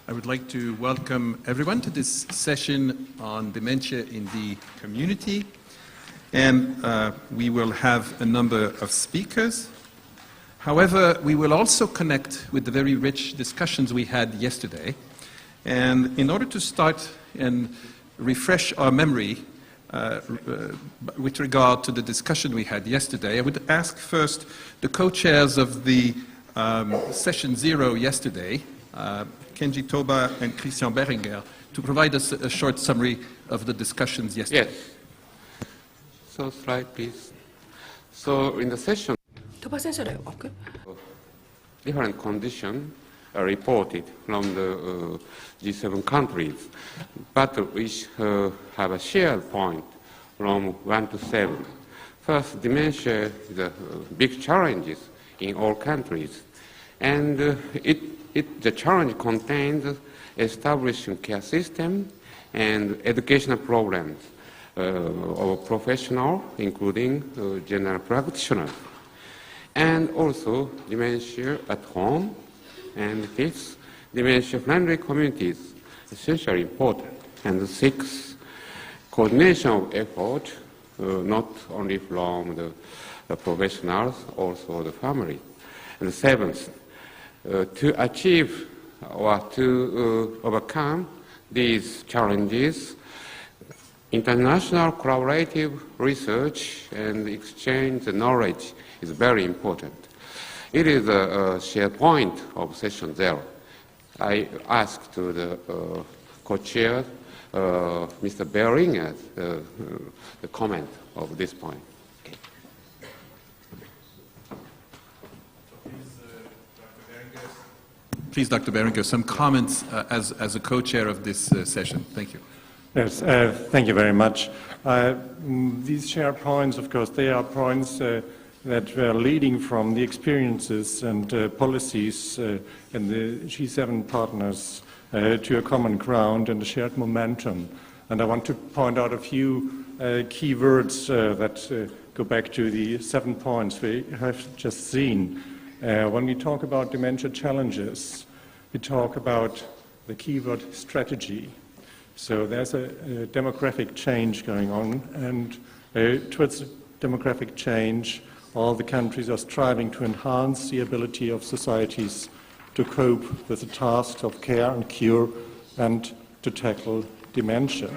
I would like to welcome everyone to this session on dementia in the community. And we will have a number of speakers. However, we will also connect with the very rich discussions we had yesterday. And in order to start and refresh our memory with regard to the discussion we had yesterday, I would ask first the co-chairs of the session 0 yesterday, Kenji Toba and Christian Beringer, to provide us a short summary of the discussions yesterday. Yes. So slide, please. So in the session, different conditions are reported from the G7 countries, but which have a shared point from 1 to 7. First, dementia is a big challenge in all countries, and the challenge contains establishing care system and educational programs of professionals, including general practitioners, and also dementia at home, and fifth, dementia-friendly communities, essentially important. And sixth, coordination of effort, not only from the professionals, also the family. And seventh, to achieve or to overcome these challenges, international collaborative research and exchange of knowledge is very important. It is a shared point of session 0. I asked to the co-chair, Mr. Beringer, the comment of this point. Please, Dr. Beringer, some comments as a co-chair of this session. Thank you. Yes, thank you very much. These shared points, of course, they are points that were leading from the experiences and policies in the G7 partners to a common ground and a shared momentum. And I want to point out a few key words that go back to the 7 points we have just seen. When we talk about dementia challenges, we talk about the keyword strategy. So there's a demographic change going on, and towards demographic change, all the countries are striving to enhance the ability of societies to cope with the tasks of care and cure and to tackle dementia.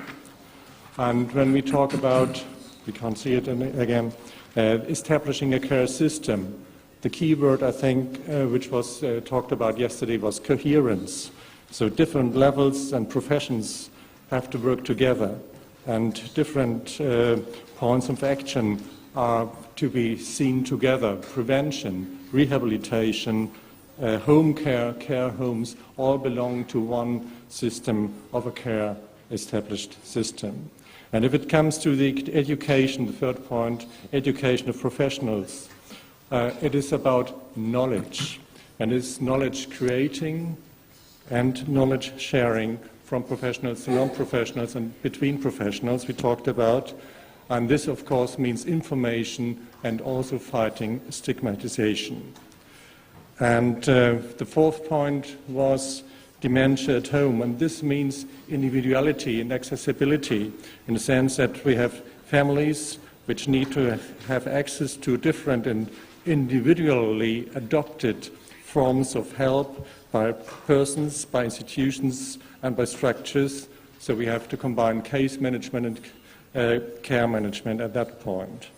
And when we talk about, we can't see it again, establishing a care system, the key word, I think, which was talked about yesterday was coherence. So different levels and professions have to work together, and different points of action are to be seen together. Prevention, rehabilitation, home care, care homes, all belong to one system of a care established system. And if it comes to the education, the third point, education of professionals, it is about knowledge, and it's knowledge creating and knowledge sharing from professionals to non-professionals and between professionals we talked about. And this, of course, means information and also fighting stigmatization. And the fourth point was dementia at home, and this means individuality and accessibility in the sense that we have families which need to have access to different and individually adopted forms of help by persons, by institutions, and by structures. So we have to combine case management and care management at that point.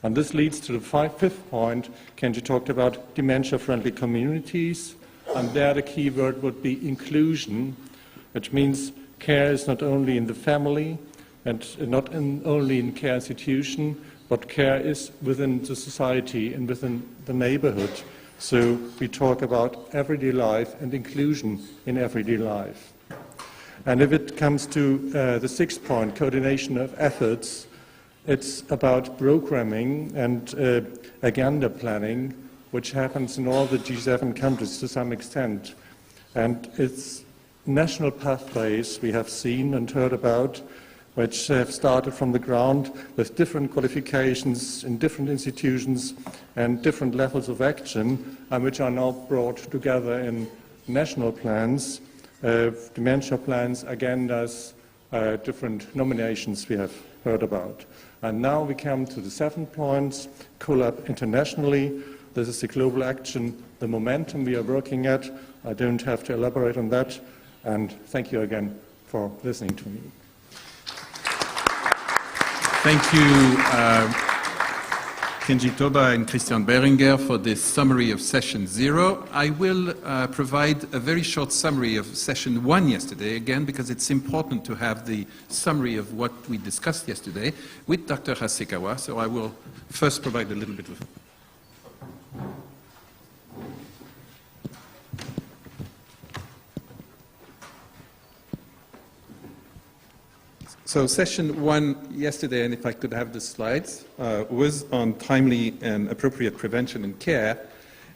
And this leads to the fifth point. Kenji talked about dementia-friendly communities, and there the key word would be inclusion, which means care is not only in the family and not only in care institution, but care is within the society and within the neighborhood. So we talk about everyday life and inclusion in everyday life. And if it comes to the sixth point, coordination of efforts, it's about programming and agenda planning, which happens in all the G7 countries to some extent. And it's national pathways we have seen and heard about, which have started from the ground with different qualifications in different institutions and different levels of action, and which are now brought together in national plans. dementia plans, agendas, different nominations we have heard about. And now we come to the 7 points, collab internationally. This is the global action, the momentum we are working at. I don't have to elaborate on that. And thank you again for listening to me. Thank you, Kenji Toba and Christian Beringer, for this summary of session 0. I will provide a very short summary of session 1 yesterday, again, because it's important to have the summary of what we discussed yesterday with Dr. Hasegawa. So I will first provide a little bit of... So session 1 yesterday, and if I could have the slides, was on timely and appropriate prevention and care.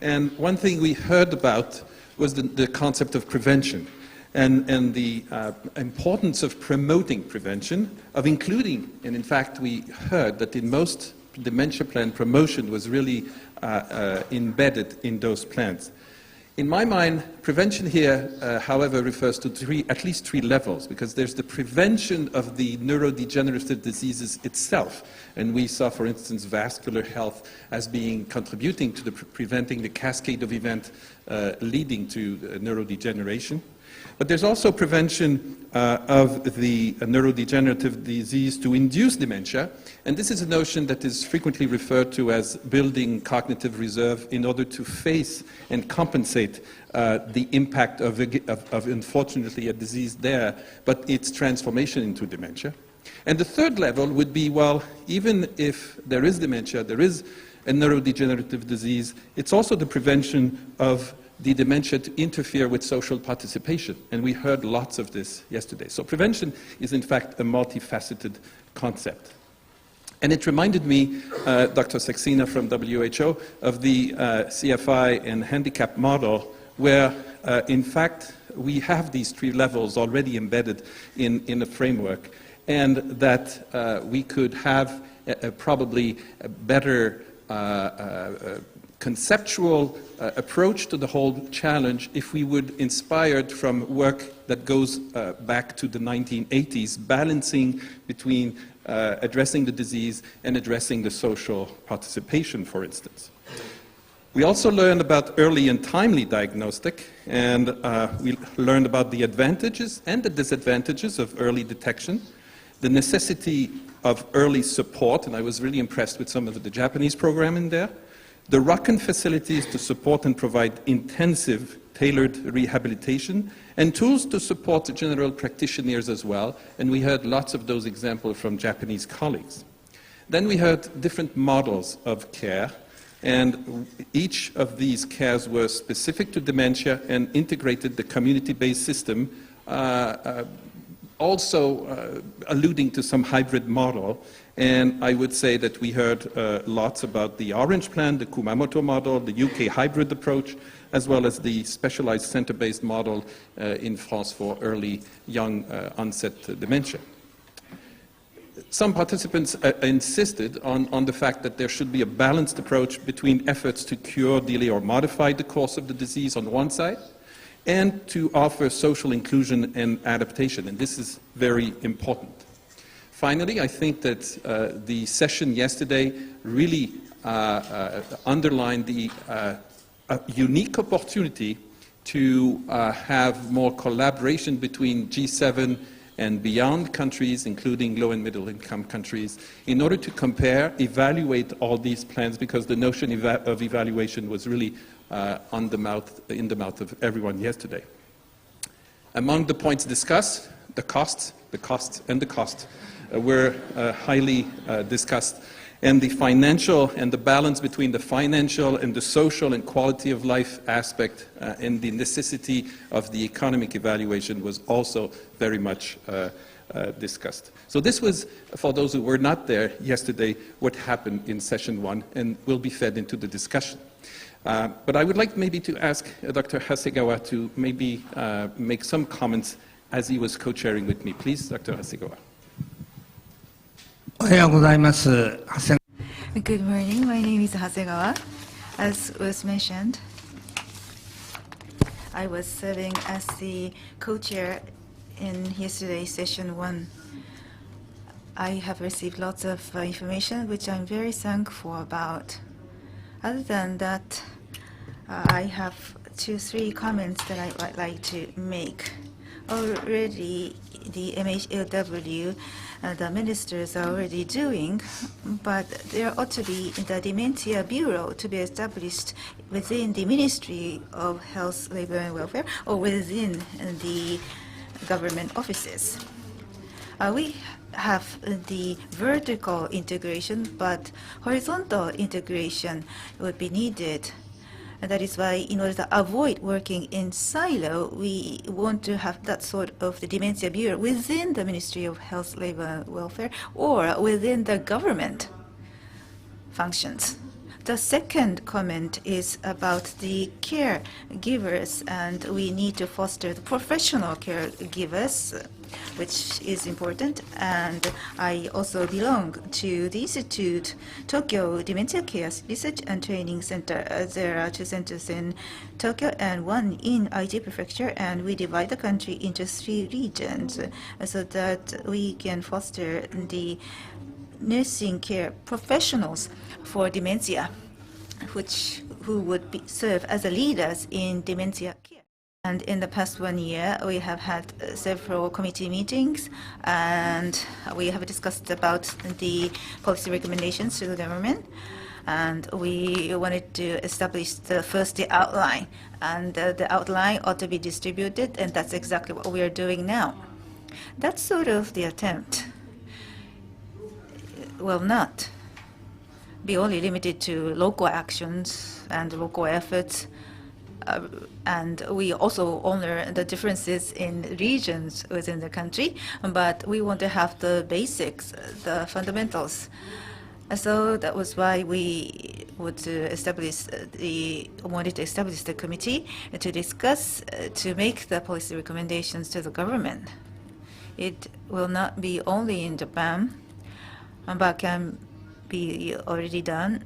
And one thing we heard about was the concept of prevention and the importance of promoting prevention, of including, and in fact we heard that in most dementia plan promotion was really embedded in those plans. In my mind, prevention here, however, refers to at least three levels, because there's the prevention of the neurodegenerative diseases itself. And we saw, for instance, vascular health as being contributing to preventing the cascade of events leading to neurodegeneration. But there's also prevention of the neurodegenerative disease to induce dementia. And this is a notion that is frequently referred to as building cognitive reserve in order to face and compensate the impact of unfortunately, a disease there, but its transformation into dementia. And the third level would be, well, even if there is dementia, there is a neurodegenerative disease, it's also the prevention of the dementia to interfere with social participation. And we heard lots of this yesterday. So prevention is, in fact, a multifaceted concept. And it reminded me, Dr. Saxena from WHO, of the CFI and handicap model, where, in fact, we have these three levels already embedded in a framework, and that we could have probably a better conceptual approach to the whole challenge if we would, inspired from work that goes back to the 1980s, balancing between addressing the disease and addressing the social participation, for instance. We also learned about early and timely diagnostic, and we learned about the advantages and the disadvantages of early detection, the necessity of early support, and I was really impressed with some of the Japanese program in there, the ROCN facilities to support and provide intensive, tailored rehabilitation, and tools to support the general practitioners as well, and we heard lots of those examples from Japanese colleagues. Then we heard different models of care, and each of these cares were specific to dementia and integrated the community-based system, also alluding to some hybrid model. And I would say that we heard lots about the Orange Plan, the Kumamoto model, the UK hybrid approach, as well as the specialized center-based model in France for early young onset dementia. Some participants insisted on the fact that there should be a balanced approach between efforts to cure, delay, or modify the course of the disease on one side, and to offer social inclusion and adaptation, and this is very important. Finally, I think that the session yesterday really underlined the unique opportunity to have more collaboration between G7 and beyond countries, including low and middle income countries, in order to compare, evaluate all these plans, because the notion of evaluation was really in the mouth of everyone yesterday. Among the points discussed, the costs were highly discussed, and the financial and the balance between the financial and the social and quality of life aspect and the necessity of the economic evaluation was also very much discussed. So this was, for those who were not there yesterday, what happened in session 1 and will be fed into the discussion. But I would like maybe to ask Dr. Hasegawa to maybe make some comments as he was co-chairing with me. Please, Dr. Hasegawa. Good morning, my name is Hasegawa. As was mentioned, I was serving as the co-chair in yesterday's session 1. I have received lots of information which I'm very thankful about. Other than that, I have 2-3 comments that I would like to make. Already, the MHLW, the ministers are already doing, but there ought to be the Dementia Bureau to be established within the Ministry of Health, Labor and Welfare, or within the government offices. We have the vertical integration, but horizontal integration would be needed. And that is why, in order to avoid working in silo, we want to have that sort of the Dementia Bureau within the Ministry of Health, Labor and Welfare, or within the government functions. The second comment is about the caregivers, and we need to foster the professional caregivers, which is important. And I also belong to the Institute Tokyo Dementia Care Research and Training Center. There are 2 centers in Tokyo and 1 in Aichi Prefecture, and we divide the country into 3 regions so that we can foster the nursing care professionals for dementia, who would serve as the leaders in dementia care. And in the past 1 year, we have had several committee meetings, and we have discussed about the policy recommendations to the government. And we wanted to establish the outline, and the outline ought to be distributed, and that's exactly what we are doing now. That's sort of the attempt. Will not be only limited to local actions and local efforts, and we also honor the differences in regions within the country, but we want to have the basics, the fundamentals. So that was why we wanted to establish the committee to discuss, to make the policy recommendations to the government. It will not be only in Japan, but can be already done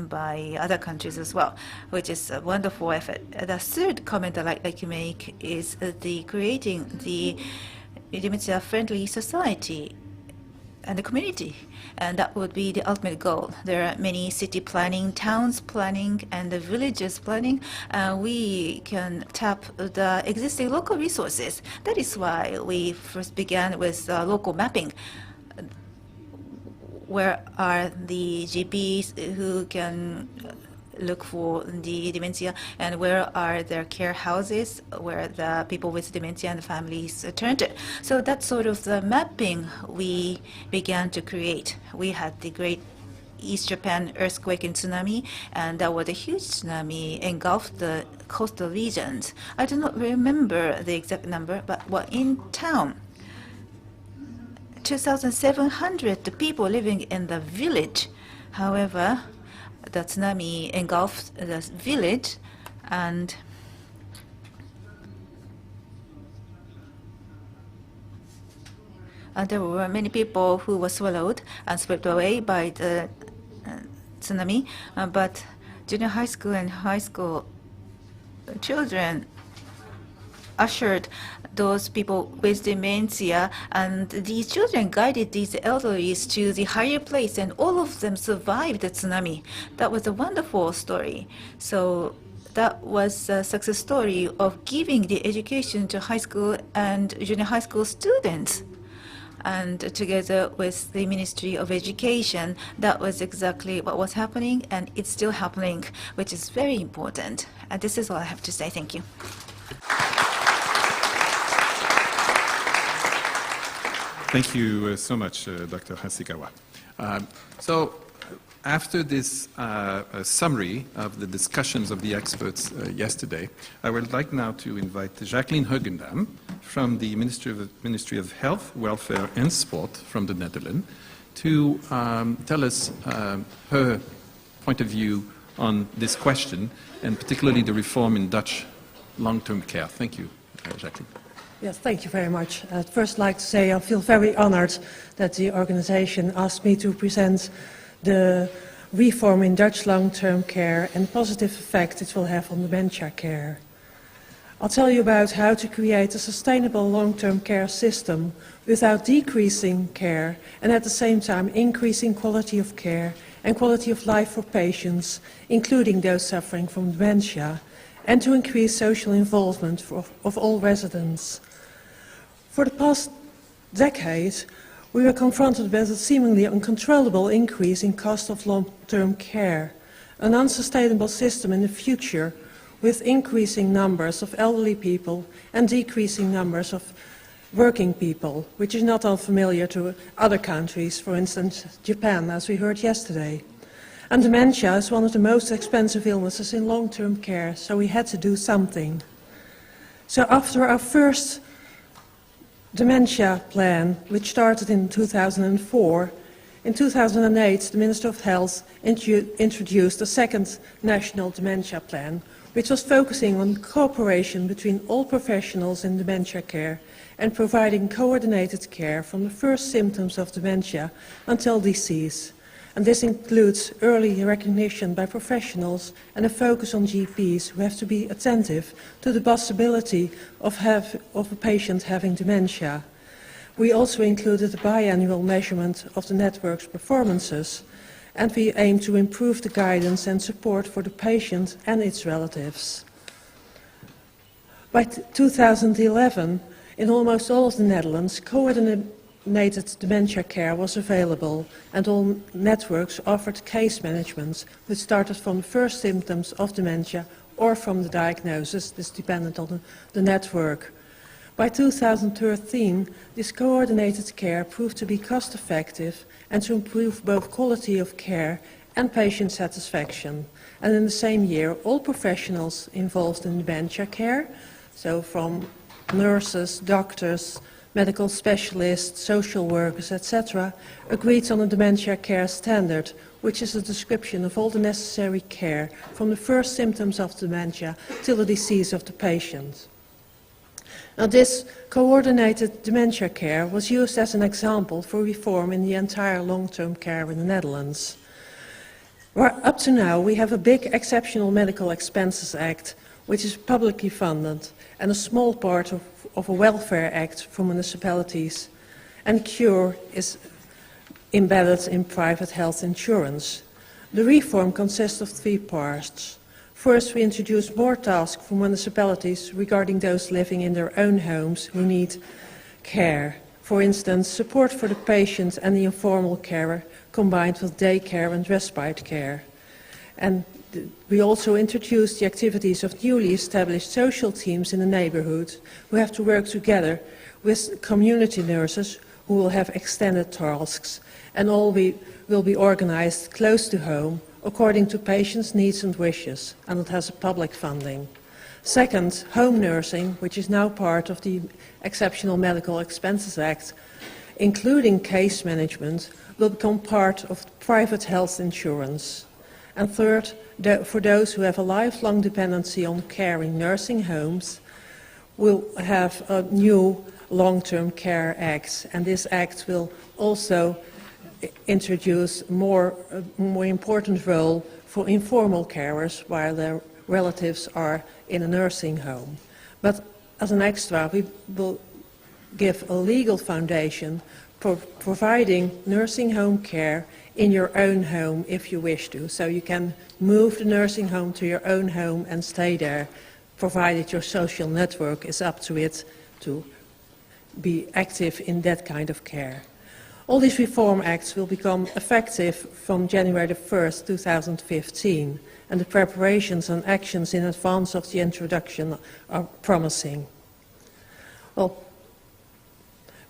by other countries as well, which is a wonderful effort. The third comment I'd like to make is the creating the dementia-friendly society and the community, and that would be the ultimate goal. There are many city planning, towns planning, and the villages planning. We can tap the existing local resources. That is why we first began with local mapping. Where are the GPs who can look for the dementia, and where are their care houses where the people with dementia and the families turn to? So that's sort of the mapping we began to create. We had the great East Japan earthquake and tsunami, and that was a huge tsunami engulfed the coastal regions. I do not remember the exact number, but in town, 2,700 people living in the village. However, the tsunami engulfed the village, and there were many people who were swallowed and swept away by the tsunami. But junior high school and high school children ushered those people with dementia, and these children guided these elderlies to the higher place, and all of them survived the tsunami. That was a wonderful story. So that was a success story of giving the education to high school and junior high school students. And together with the Ministry of Education, that was exactly what was happening, and it's still happening, which is very important. And this is all I have to say. Thank you. Thank you so much, Dr. Hasegawa. So after this summary of the discussions of the experts yesterday, I would like now to invite Jacqueline Hugendam from the Ministry of Health, Welfare and Sport from the Netherlands to tell us her point of view on this question, and particularly the reform in Dutch long-term care. Thank you, Jacqueline. Yes, thank you very much. I'd first like to say I feel very honored that the organization asked me to present the reform in Dutch long-term care and the positive effect it will have on dementia care. I'll tell you about how to create a sustainable long-term care system without decreasing care and at the same time increasing quality of care and quality of life for patients, including those suffering from dementia, and to increase social involvement of all residents. For the past decade, we were confronted with a seemingly uncontrollable increase in cost of long-term care, an unsustainable system in the future with increasing numbers of elderly people and decreasing numbers of working people, which is not unfamiliar to other countries, for instance Japan, as we heard yesterday. And dementia is one of the most expensive illnesses in long-term care, so we had to do something. So after our first dementia plan, which started in 2004, in 2008 the Minister of Health introduced a second national dementia plan, which was focusing on cooperation between all professionals in dementia care and providing coordinated care from the first symptoms of dementia until disease. And this includes early recognition by professionals and a focus on GPs who have to be attentive to the possibility of a patient having dementia. We also included a biannual measurement of the network's performances, and we aim to improve the guidance and support for the patient and its relatives. By 2011, in almost all of the Netherlands, coordinated dementia care was available, and all networks offered case management, which started from the first symptoms of dementia or from the diagnosis. This depended on the network. By 2013, this coordinated care proved to be cost-effective and to improve both quality of care and patient satisfaction. And in the same year, all professionals involved in dementia care, so from nurses, doctors, medical specialists, social workers, etc., agreed on a dementia care standard, which is a description of all the necessary care from the first symptoms of dementia till the decease of the patient. Now, this coordinated dementia care was used as an example for reform in the entire long-term care in the Netherlands. Up to now, we have a big Exceptional Medical Expenses Act, which is publicly funded, and a small part of a Welfare Act for municipalities, and CURE is embedded in private health insurance. The reform consists of three parts. First, we introduce more tasks for municipalities regarding those living in their own homes who need care. For instance, support for the patient and the informal carer combined with day care and respite care. And we also introduced the activities of newly established social teams in the neighborhood who have to work together with community nurses who will have extended tasks, and all will be organized close to home according to patients' needs and wishes, and it has a public funding. Second, home nursing, which is now part of the Exceptional Medical Expenses Act, including case management, will become part of private health insurance. And third, for those who have a lifelong dependency on care in nursing homes, we'll have a new Long-Term Care Act, and this act will also introduce a more important role for informal carers while their relatives are in a nursing home. But as an extra, we will give a legal foundation for providing nursing home care in your own home if you wish to. So you can move the nursing home to your own home and stay there, provided your social network is up to it to be active in that kind of care. All these reform acts will become effective from January the 1st, 2015, and the preparations and actions in advance of the introduction are promising. Well,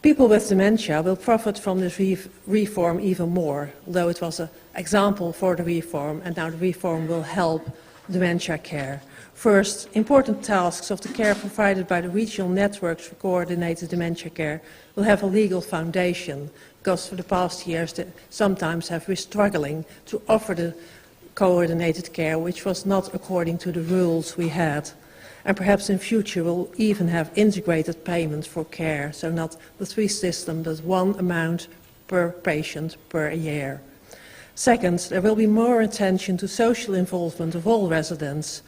people with dementia will profit from this reform even more, although it was an example for the reform, and now the reform will help dementia care. First, important tasks of the care provided by the regional networks for coordinated dementia care will have a legal foundation, because for the past years they sometimes have been struggling to offer the coordinated care, which was not according to the rules we had. And perhaps in future we'll even have integrated payment for care, so not the three systems, but one amount per patient per year. Second, there will be more attention to social involvement of all residents,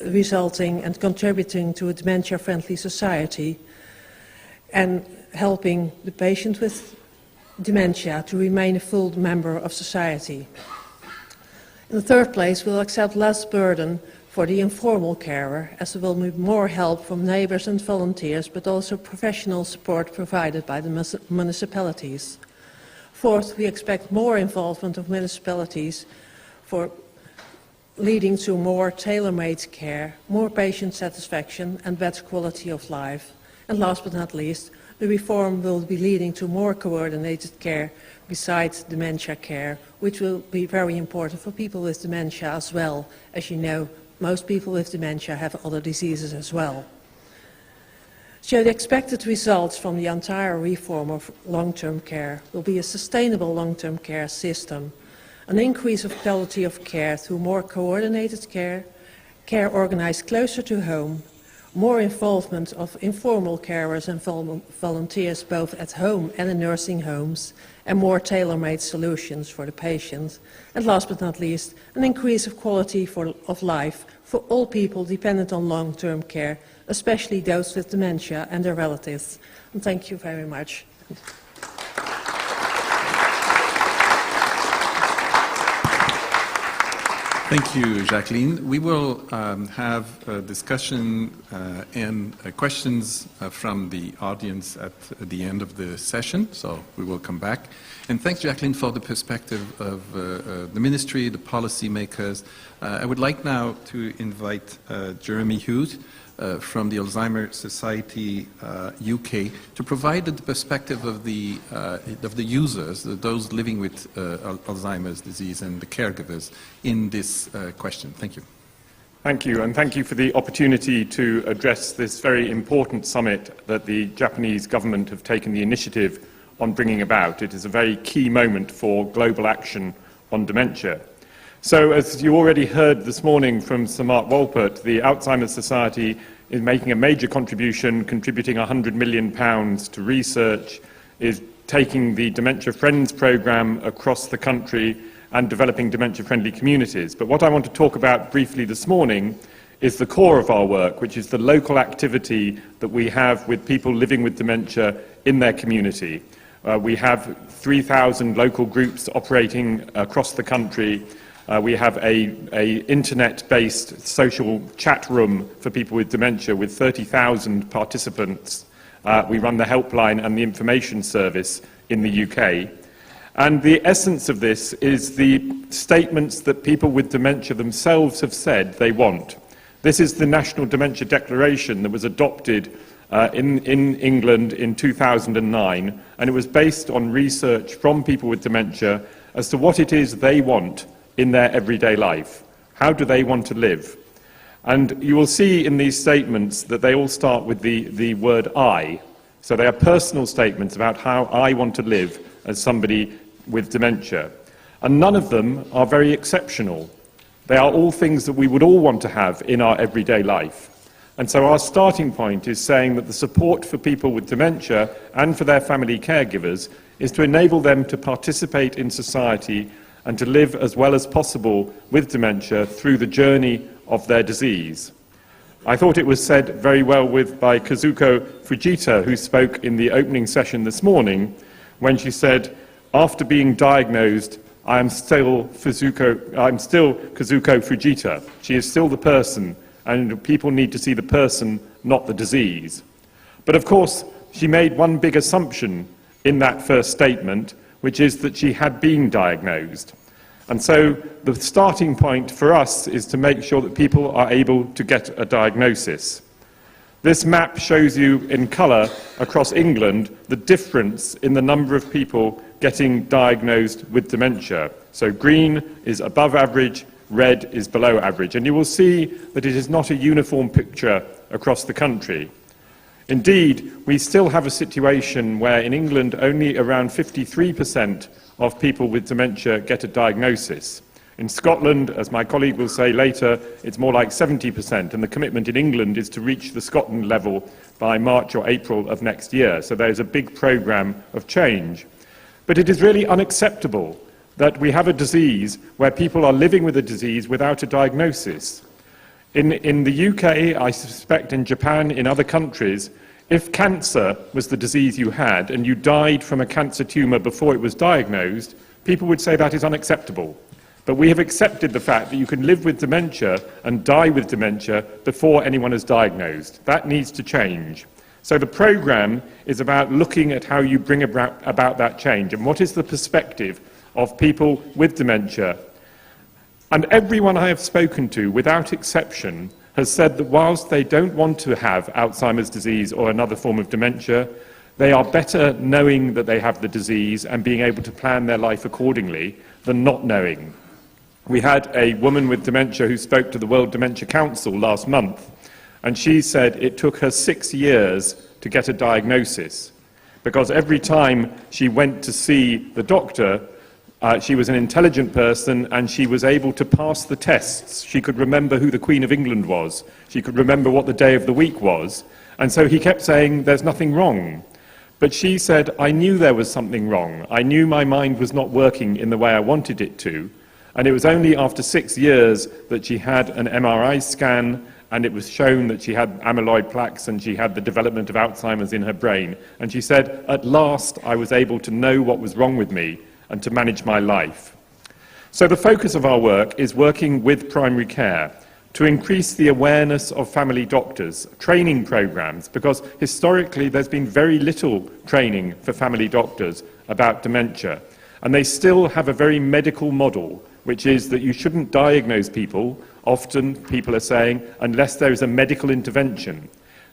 resulting and contributing to a dementia-friendly society, and helping the patient with dementia to remain a full member of society. In the third place, we'll accept less burden for the informal carer, as there will be more help from neighbours and volunteers, but also professional support provided by the municipalities. Fourth, we expect more involvement of municipalities for leading to more tailor-made care, more patient satisfaction and better quality of life. And last but not least, the reform will be leading to more coordinated care besides dementia care, which will be very important for people with dementia as well. As you know, most people with dementia have other diseases as well. So the expected results from the entire reform of long-term care will be a sustainable long-term care system, an increase of quality of care through more coordinated care, care organized closer to home, more involvement of informal carers and volunteers both at home and in nursing homes, and more tailor-made solutions for the patient. And last but not least, an increase of quality of life for all people dependent on long-term care, especially those with dementia and their relatives. And thank you very much. Thank you, Jacqueline. We will have a discussion and questions from the audience at the end of the session, so we will come back. And thanks, Jacqueline, for the perspective of the ministry, the policymakers. I would like now to invite Jeremy Hughes from the Alzheimer's Society UK to provide the perspective of the users, those living with Alzheimer's disease and the caregivers in this question. Thank you. Thank you, and thank you for the opportunity to address this very important summit that the Japanese government have taken the initiative on bringing about. It is a very key moment for global action on dementia. So, as you already heard this morning from Sir Mark Wolpert, the Alzheimer's Society is making a major contribution, contributing £100 million to research, is taking the Dementia Friends programme across the country and developing dementia-friendly communities. But what I want to talk about briefly this morning is the core of our work, which is the local activity that we have with people living with dementia in their community. We have 3,000 local groups operating across the country. We have an internet-based social chat room for people with dementia with 30,000 participants. We run the helpline and the information service in the UK. And the essence of this is the statements that people with dementia themselves have said they want. This is the National Dementia Declaration that was adopted in England in 2009, and it was based on research from people with dementia as to what it is they want in their everyday life. How do they want to live? And you will see in these statements that they all start with the word I. So they are personal statements about how I want to live as somebody with dementia. And none of them are very exceptional. They are all things that we would all want to have in our everyday life. And so our starting point is saying that the support for people with dementia and for their family caregivers is to enable them to participate in society and to live as well as possible with dementia through the journey of their disease. I thought it was said very well by Kazuko Fujita, who spoke in the opening session this morning, when she said, after being diagnosed, I am still Kazuko Fujita. She is still the person, and people need to see the person, not the disease. But of course, she made one big assumption in that first statement, which is that she had been diagnosed. And so the starting point for us is to make sure that people are able to get a diagnosis. This map shows you in colour across England the difference in the number of people getting diagnosed with dementia. So green is above average, red is below average. And you will see that it is not a uniform picture across the country. Indeed, we still have a situation where in England only around 53% of people with dementia get a diagnosis. In Scotland, as my colleague will say later, it's more like 70%, and the commitment in England is to reach the Scotland level by March or April of next year. So there's a big programme of change. But it is really unacceptable that we have a disease where people are living with a disease without a diagnosis. In the UK, I suspect in Japan, in other countries, if cancer was the disease you had and you died from a cancer tumour before it was diagnosed, people would say that is unacceptable. But we have accepted the fact that you can live with dementia and die with dementia before anyone is diagnosed. That needs to change. So the programme is about looking at how you bring about that change and what is the perspective of people with dementia. And everyone I have spoken to, without exception, has said that whilst they don't want to have Alzheimer's disease or another form of dementia, they are better knowing that they have the disease and being able to plan their life accordingly than not knowing. We had a woman with dementia who spoke to the World Dementia Council last month, and she said it took her 6 years to get a diagnosis, because every time she went to see the doctor, she was an intelligent person and she was able to pass the tests. She could remember who the Queen of England was. She could remember what the day of the week was. And so he kept saying, there's nothing wrong. But she said, I knew there was something wrong. I knew my mind was not working in the way I wanted it to. And it was only after 6 years that she had an MRI scan and it was shown that she had amyloid plaques and she had the development of Alzheimer's in her brain. And she said, at last I was able to know what was wrong with me and to manage my life. So the focus of our work is working with primary care to increase the awareness of family doctors, training programs, because historically there's been very little training for family doctors about dementia. And they still have a very medical model, which is that you shouldn't diagnose people, often people are saying, unless there is a medical intervention.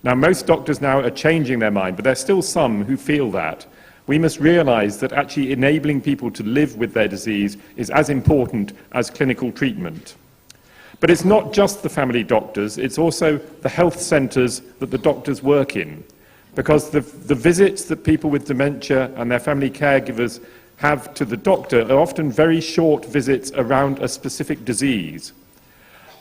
Now, most doctors now are changing their mind, but there's still some who feel that. We must realise that actually enabling people to live with their disease is as important as clinical treatment. But it's not just the family doctors, it's also the health centres that the doctors work in. Because the visits that people with dementia and their family caregivers have to the doctor are often very short visits around a specific disease.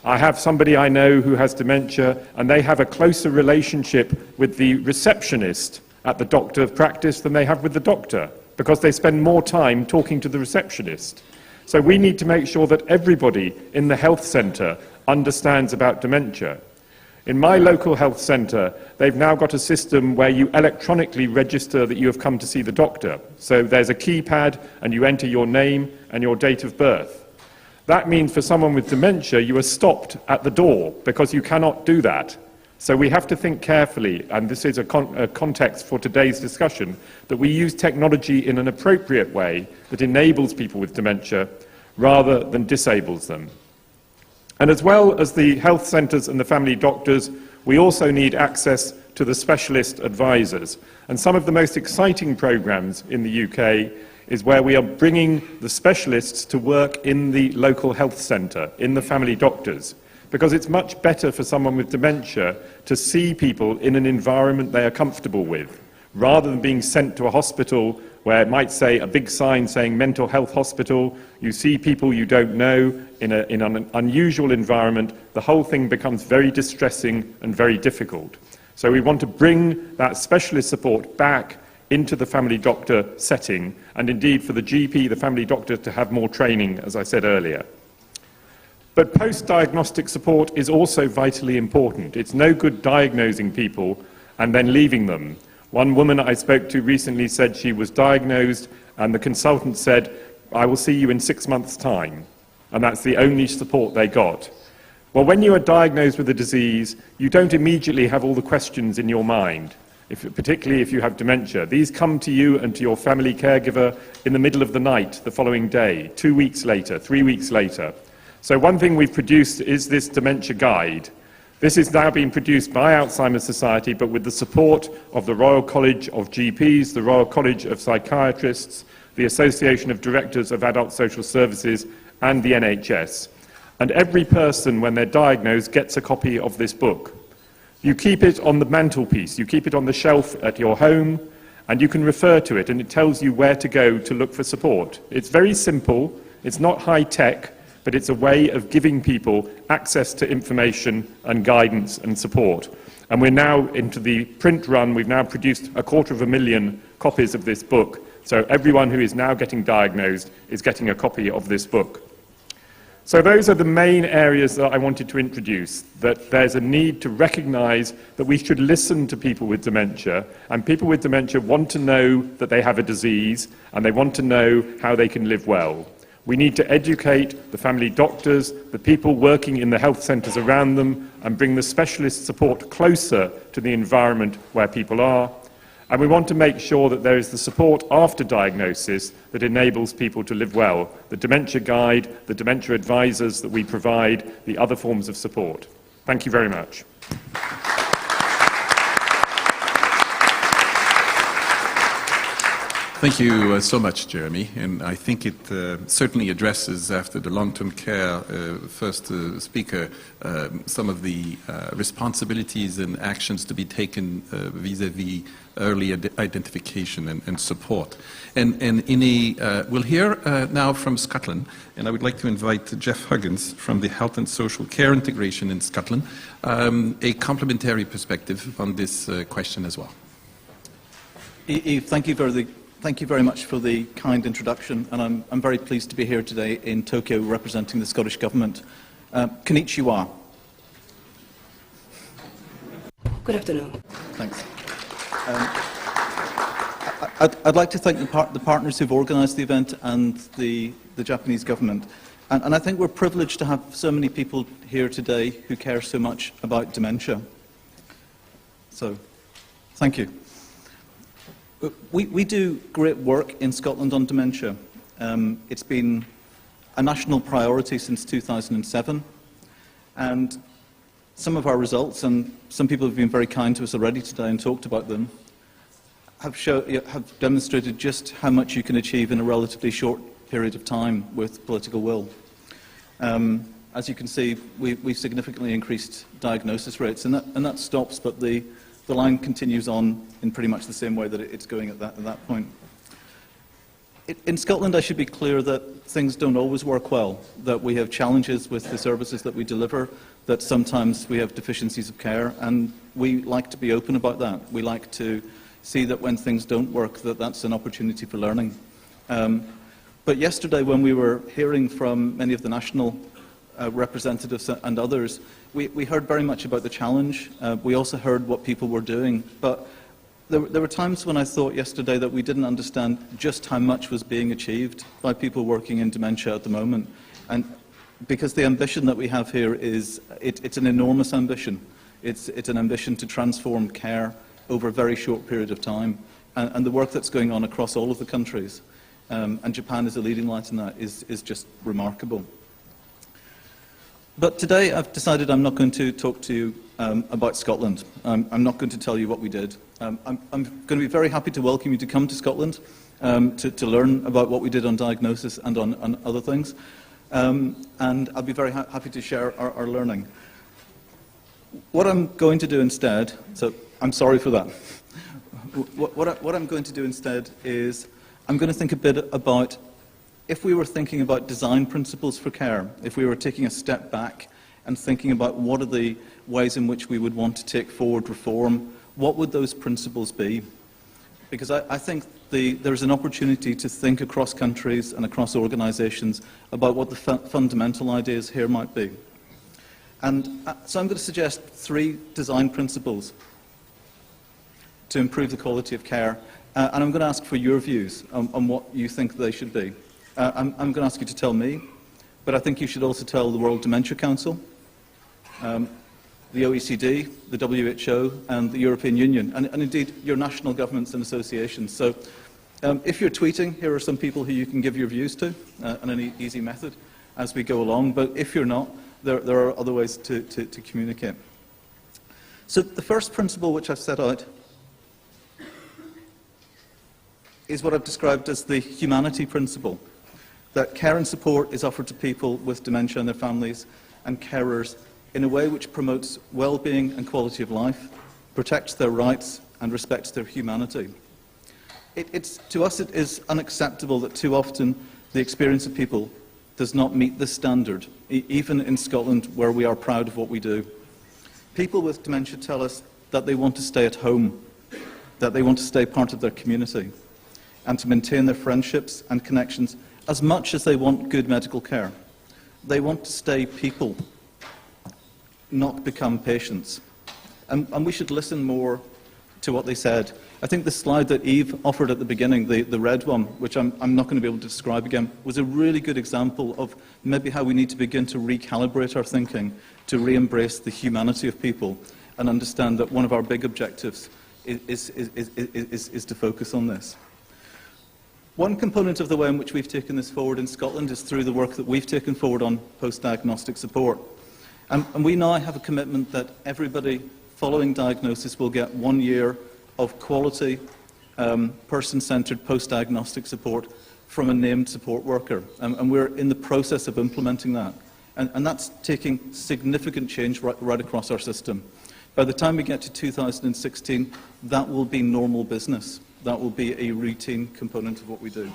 I have somebody I know who has dementia, and they have a closer relationship with the receptionist at the doctor's practice than they have with the doctor, because they spend more time talking to the receptionist. So we need to make sure that everybody in the health centre understands about dementia. In my local health centre, they've now got a system where you electronically register that you have come to see the doctor. So there's a keypad and you enter your name and your date of birth. That means for someone with dementia, you are stopped at the door because you cannot do that. So we have to think carefully, and this is a context for today's discussion, that we use technology in an appropriate way that enables people with dementia rather than disables them. And as well as the health centres and the family doctors, we also need access to the specialist advisors. And some of the most exciting programmes in the UK is where we are bringing the specialists to work in the local health centre, in the family doctors. Because it's much better for someone with dementia to see people in an environment they are comfortable with, rather than being sent to a hospital where it might say a big sign saying mental health hospital, you see people you don't know in an unusual environment, the whole thing becomes very distressing and very difficult. So we want to bring that specialist support back into the family doctor setting, and indeed for the GP, the family doctor, to have more training, as I said earlier. But post-diagnostic support is also vitally important. It's no good diagnosing people and then leaving them. One woman I spoke to recently said she was diagnosed and the consultant said, I will see you in 6 months' time. And that's the only support they got. Well, when you are diagnosed with a disease, you don't immediately have all the questions in your mind, particularly if you have dementia. These come to you and to your family caregiver in the middle of the night the following day, 2 weeks later, 3 weeks later. So one thing we've produced is this dementia guide. This is now being produced by Alzheimer's Society, but with the support of the Royal College of GPs, the Royal College of Psychiatrists, the Association of Directors of Adult Social Services, and the NHS. And every person, when they're diagnosed, gets a copy of this book. You keep it on the mantelpiece, you keep it on the shelf at your home, and you can refer to it, and it tells you where to go to look for support. It's very simple, it's not high-tech, but it's a way of giving people access to information and guidance and support. And we're now into the print run. We've now produced 250,000 copies of this book. So everyone who is now getting diagnosed is getting a copy of this book. So those are the main areas that I wanted to introduce, that there's a need to recognise that we should listen to people with dementia, and people with dementia want to know that they have a disease, and they want to know how they can live well. We need to educate the family doctors, the people working in the health centres around them, and bring the specialist support closer to the environment where people are. And we want to make sure that there is the support after diagnosis that enables people to live well. The dementia guide, the dementia advisors that we provide, the other forms of support. Thank you very much. Thank you so much, Jeremy. And I think it certainly addresses, after the long-term care first speaker, some of the responsibilities and actions to be taken vis-à-vis early identification and support. And we'll hear now from Scotland, and I would like to invite Jeff Huggins from the Health and Social Care Integration in Scotland, a complementary perspective on this question as well. Eve, thank you very much for the kind introduction, and I'm very pleased to be here today in Tokyo representing the Scottish Government. Konnichiwa. Good afternoon. Thanks. I'd like to thank the partners who've organised the event and the Japanese government. And I think we're privileged to have so many people here today who care so much about dementia. So, thank you. We do great work in Scotland on dementia. It's been a national priority since 2007, and some of our results, and some people have been very kind to us already today and talked about them, have demonstrated just how much you can achieve in a relatively short period of time with political will. As you can see, we've significantly increased diagnosis rates, and that stops, but the line continues on in pretty much the same way that it's going at that point. In Scotland, I should be clear that things don't always work well, that we have challenges with the services that we deliver, that sometimes we have deficiencies of care, and we like to be open about that. We like to see that when things don't work, that's an opportunity for learning. But yesterday, when we were hearing from many of the national representatives and others, we heard very much about the challenge. We also heard what people were doing. But there were times when I thought yesterday that we didn't understand just how much was being achieved by people working in dementia at the moment. And because the ambition that we have here is, it's an enormous ambition. It's an ambition to transform care over a very short period of time. And the work that's going on across all of the countries, and Japan is a leading light in that, is just remarkable. But today I've decided I'm not going to talk to you about Scotland. I'm not going to tell you what we did. I'm going to be very happy to welcome you to come to Scotland to learn about what we did on diagnosis and on other things. And I'll be very happy to share our learning. What I'm going to do instead, so I'm sorry for that. What I'm going to do instead is I'm going to think a bit about, if we were thinking about design principles for care, if we were taking a step back and thinking about what are the ways in which we would want to take forward reform, what would those principles be? Because I think there's an opportunity to think across countries and across organisations about what the fundamental ideas here might be. And so I'm going to suggest 3 design principles to improve the quality of care, and I'm going to ask for your views on what you think they should be. I'm going to ask you to tell me, but I think you should also tell the World Dementia Council, the OECD, the WHO, and the European Union, and indeed your national governments and associations. So if you're tweeting, here are some people who you can give your views to, and an easy method as we go along, but if you're not, there are other ways to communicate. So the first principle which I've set out is what I've described as the humanity principle, that care and support is offered to people with dementia and their families and carers in a way which promotes well-being and quality of life, protects their rights and respects their humanity. To us, it is unacceptable that too often the experience of people does not meet this standard, even in Scotland, where we are proud of what we do. People with dementia tell us that they want to stay at home, that they want to stay part of their community, and to maintain their friendships and connections as much as they want good medical care. They want to stay people, not become patients. And we should listen more to what they said. I think the slide that Eve offered at the beginning, the red one, which I'm not going to be able to describe again, was a really good example of maybe how we need to begin to recalibrate our thinking, to re-embrace the humanity of people, and understand that one of our big objectives is to focus on this. One component of the way in which we've taken this forward in Scotland is through the work that we've taken forward on post-diagnostic support. And we now have a commitment that everybody following diagnosis will get 1 year of quality, person-centred post-diagnostic support from a named support worker. And we're in the process of implementing that. And that's taking significant change right across our system. By the time we get to 2016, that will be normal business. That will be a routine component of what we do.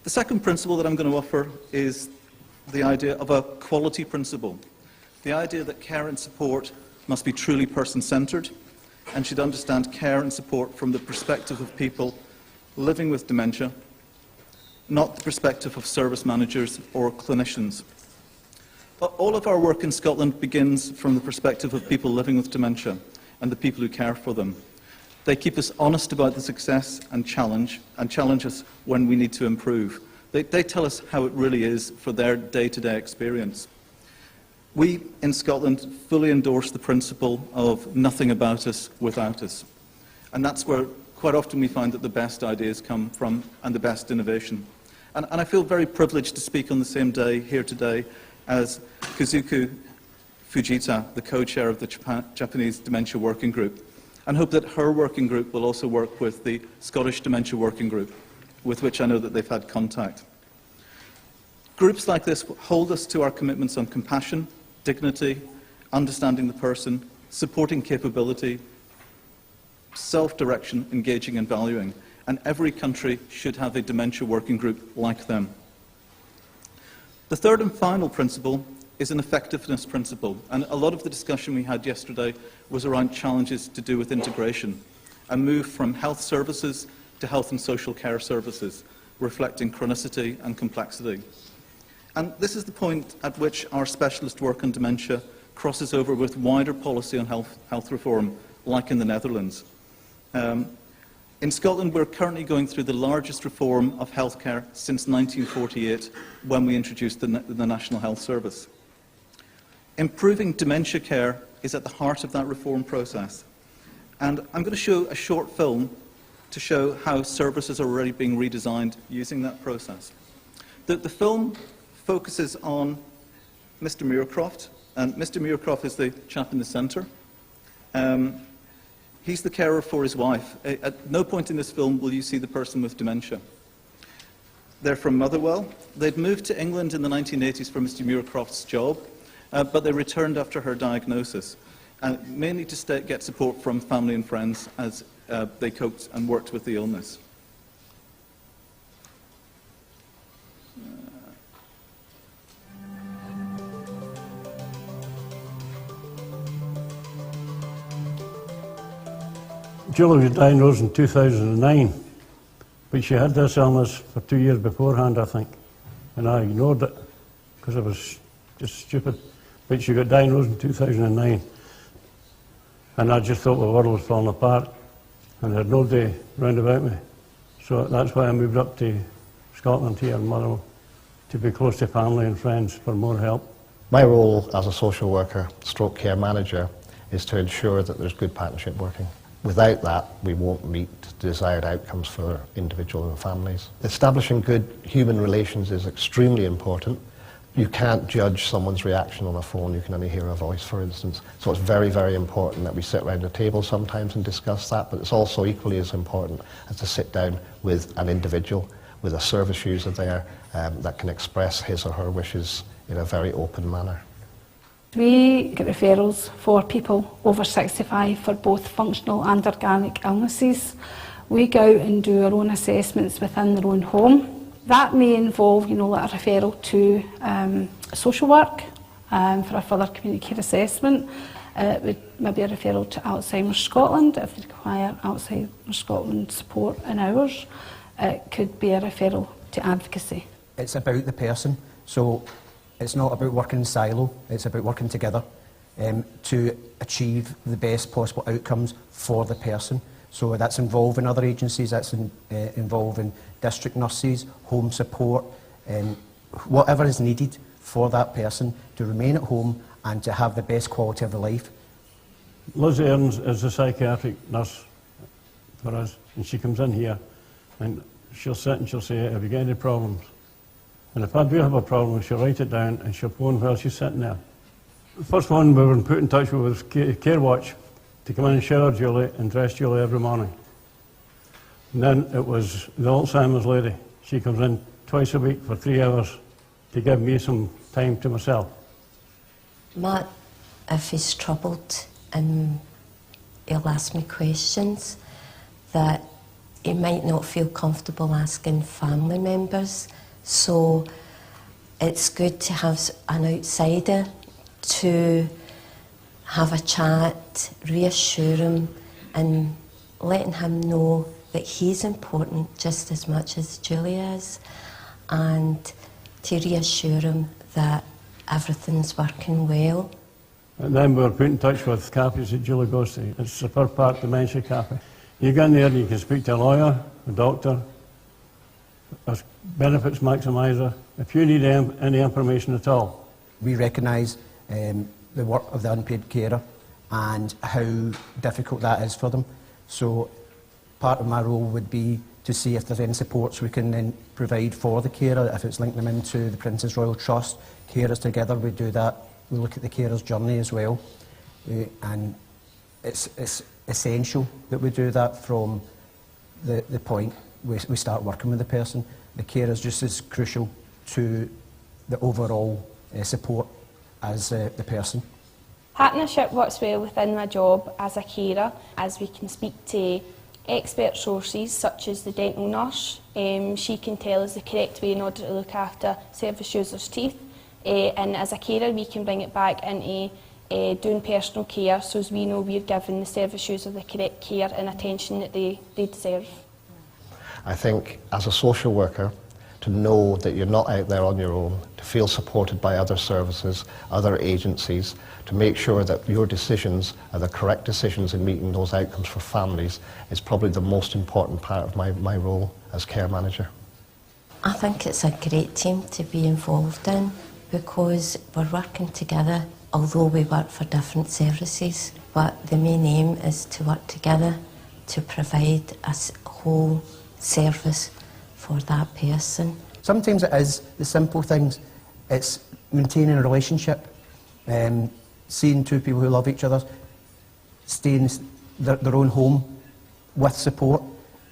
The second principle that I'm going to offer is the idea of a quality principle. The idea that care and support must be truly person-centred and should understand care and support from the perspective of people living with dementia, not the perspective of service managers or clinicians. But all of our work in Scotland begins from the perspective of people living with dementia and the people who care for them. They keep us honest about the success and challenge us when we need to improve. They tell us how it really is for their day-to-day experience. We, in Scotland, fully endorse the principle of nothing about us without us. And that's where quite often we find that the best ideas come from and the best innovation. And I feel very privileged to speak on the same day here today as Kazuku Fujita, the co-chair of the Japanese Dementia Working Group, and hope that her working group will also work with the Scottish Dementia Working Group, with which I know that they've had contact. Groups like this hold us to our commitments on compassion, dignity, understanding the person, supporting capability, self-direction, engaging and valuing. And every country should have a dementia working group like them. The third and final principle is an effectiveness principle. And a lot of the discussion we had yesterday was around challenges to do with integration, a move from health services to health and social care services, reflecting chronicity and complexity. And this is the point at which our specialist work on dementia crosses over with wider policy on health reform, like in the Netherlands. In Scotland, we're currently going through the largest reform of healthcare since 1948, when we introduced the National Health Service. Improving dementia care is at the heart of that reform process. And I'm going to show a short film to show how services are already being redesigned using that process. The film focuses on Mr. Muircroft, and Mr. Muircroft is the chap in the centre. He's the carer for his wife. At no point in this film will you see the person with dementia. They're from Motherwell. They'd moved to England in the 1980s for Mr. Muircroft's job, but they returned after her diagnosis, mainly to get support from family and friends as they coped and worked with the illness. Julie was diagnosed in 2009, but she had this illness for 2 years beforehand, I think, and I ignored it because I was just stupid. But she got diagnosed in 2009, and I just thought the world was falling apart, and I had nobody round about me. So that's why I moved up to Scotland here in Motherwell, to be close to family and friends for more help. My role as a social worker, stroke care manager, is to ensure that there's good partnership working. Without that, we won't meet the desired outcomes for individuals and families. Establishing good human relations is extremely important. You can't judge someone's reaction on a phone, you can only hear a voice, for instance. So it's very, very important that we sit around a table sometimes and discuss that, but it's also equally as important as to sit down with an individual, with a service user there, that can express his or her wishes in a very open manner. We get referrals for people over 65 for both functional and organic illnesses. We go out and do our own assessments within their own home. That may involve, like a referral to social work for a further community care assessment. It would maybe a referral to Alzheimer's Scotland if they require Alzheimer's Scotland support in ours. It could be a referral to advocacy. it's about the person. So it's not about working in silo, it's about working together to achieve the best possible outcomes for the person. So that's involving other agencies, that's involving district nurses, home support, whatever is needed for that person to remain at home and to have the best quality of life. Liz Aarons is a psychiatric nurse for us, and she comes in here and she'll sit and she'll say, have you got any problems? And if I do have a problem, she'll write it down and she'll phone while she's sitting there. The first one we were put in touch with was Care Watch to come in and shower Julie and dress Julie every morning. And then it was the Alzheimer's lady. She comes in twice a week for 3 hours to give me some time to myself. Matt, if he's troubled and he'll ask me questions that he might not feel comfortable asking family members, so it's good to have an outsider to have a chat, reassure him and letting him know that he's important just as much as Julie is, and to reassure him that everything's working well. And then we were put in touch with cafes that Julie goes to. It's Super Park Dementia Cafe. You go in there and you can speak to a lawyer, a doctor, a benefits maximiser, if you need any information at all. We recognise the work of the unpaid carer and how difficult that is for them. So part of my role would be to see if there's any supports we can then provide for the carer, if it's linking them into the Princess Royal Trust. Carers Together, we do that. We look at the carer's journey as well. And it's essential that we do that from the point we start working with the person. The care is just as crucial to the overall support as the person. Partnership works well within my job as a carer, as we can speak to expert sources such as the dental nurse. She can tell us the correct way in order to look after service users' teeth, and as a carer we can bring it back into doing personal care, so as we know we're giving the service user the correct care and attention that they deserve. I think as a social worker, to know that you're not out there on your own, to feel supported by other services, other agencies, to make sure that your decisions are the correct decisions in meeting those outcomes for families is probably the most important part of my role as care manager. I think it's a great team to be involved in because we're working together, although we work for different services, but the main aim is to work together to provide a whole service for that person. Sometimes it is the simple things. It's maintaining a relationship, seeing two people who love each other, staying in their own home with support.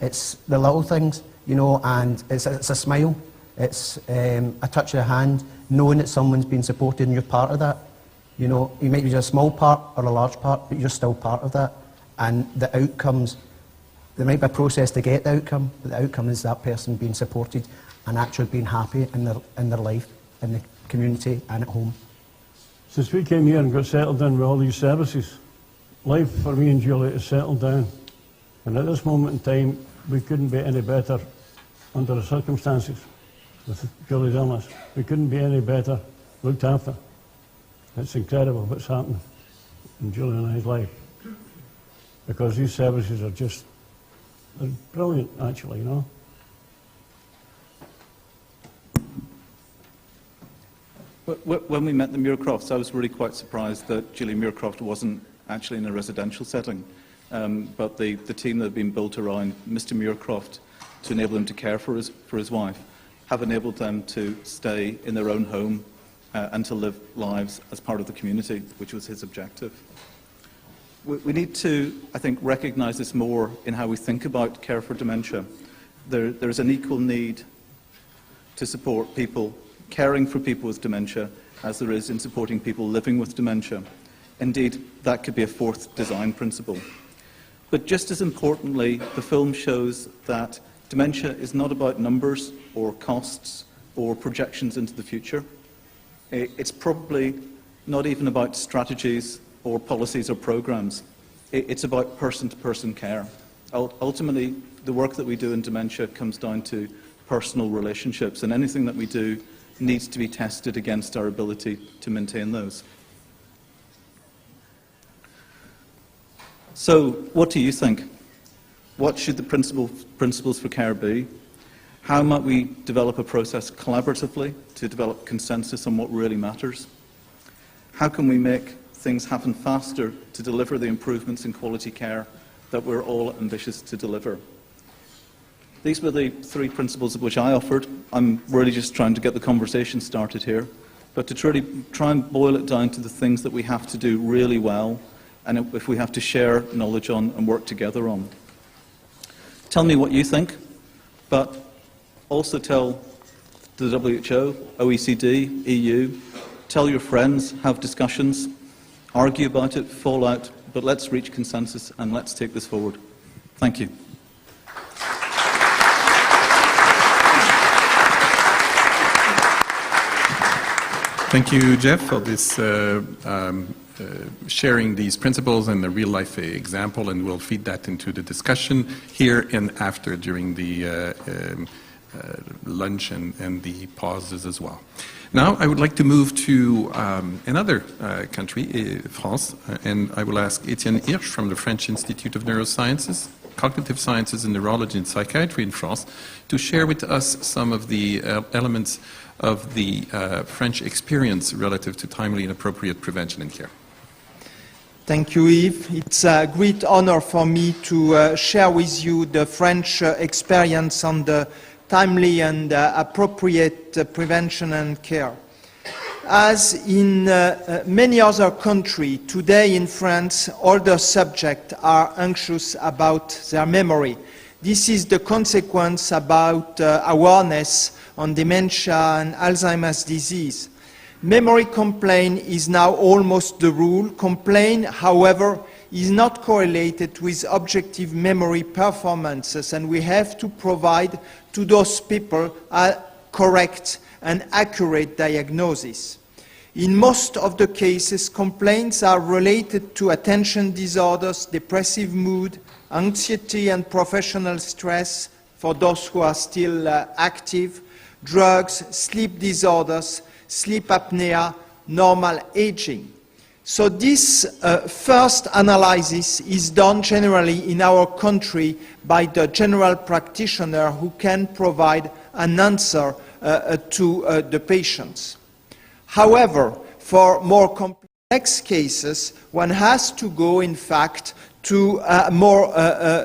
It's the little things, you know, and it's a smile, it's a touch of the hand, knowing that someone's been supported and you're part of that. You know, you might be just a small part or a large part, but you're still part of that. And the outcomes, there might be a process to get the outcome, but the outcome is that person being supported and actually being happy in their life, in the community and at home. Since we came here and got settled in with all these services, life for me and Julie is settled down. And at this moment in time, we couldn't be any better under the circumstances with Julie's illness. We couldn't be any better looked after. It's incredible what's happened in Julie and I's life. Because these services are just, they're brilliant, actually, you know. When we met the Muircrofts, I was really quite surprised that Julie Muircroft wasn't actually in a residential setting. But the team that had been built around Mr. Muircroft to enable him to care for his wife have enabled them to stay in their own home and to live lives as part of the community, which was his objective. We need to, I think, recognise this more in how we think about care for dementia. There's an equal need to support people caring for people with dementia as there is in supporting people living with dementia. Indeed, that could be a fourth design principle. But just as importantly, the film shows that dementia is not about numbers or costs or projections into the future. It's probably not even about strategies or policies or programs. It's about person-to-person care. Ultimately, the work that we do in dementia comes down to personal relationships, and anything that we do needs to be tested against our ability to maintain those. So, what do you think? What should the principles for care be? How might we develop a process collaboratively to develop consensus on what really matters? How can we make things happen faster to deliver the improvements in quality care that we're all ambitious to deliver? These were the 3 principles of which I offered. I'm really just trying to get the conversation started here, but to truly try and boil it down to the things that we have to do really well, and if we have to share knowledge on and work together on. Tell me what you think, but also tell the WHO, OECD, EU, tell your friends, have discussions, argue about it, fall out, but let's reach consensus and let's take this forward. Thank you. Thank you, Jeff, for this sharing these principles and the real-life example, and we'll feed that into the discussion here and after during the lunch and the pauses as well. Now, I would like to move to another country, France, and I will ask Étienne Hirsch from the French Institute of Neurosciences, Cognitive Sciences and Neurology and Psychiatry in France, to share with us some of the elements of the French experience relative to timely and appropriate prevention and care. Thank you, Yves. It's a great honor for me to share with you the French experience on the timely and appropriate prevention and care. As in many other countries, today in France, older subjects are anxious about their memory. This is the consequence about awareness on dementia and Alzheimer's disease. Memory complaint is now almost the rule. Complaint, however, is not correlated with objective memory performances, and we have to provide to those people a correct and accurate diagnosis. In most of the cases, complaints are related to attention disorders, depressive mood, anxiety and professional stress for those who are still active, drugs, sleep disorders, sleep apnea, normal aging. So this first analysis is done generally in our country by the general practitioner who can provide an answer to the patients. However, for more complex cases, one has to go, in fact, to more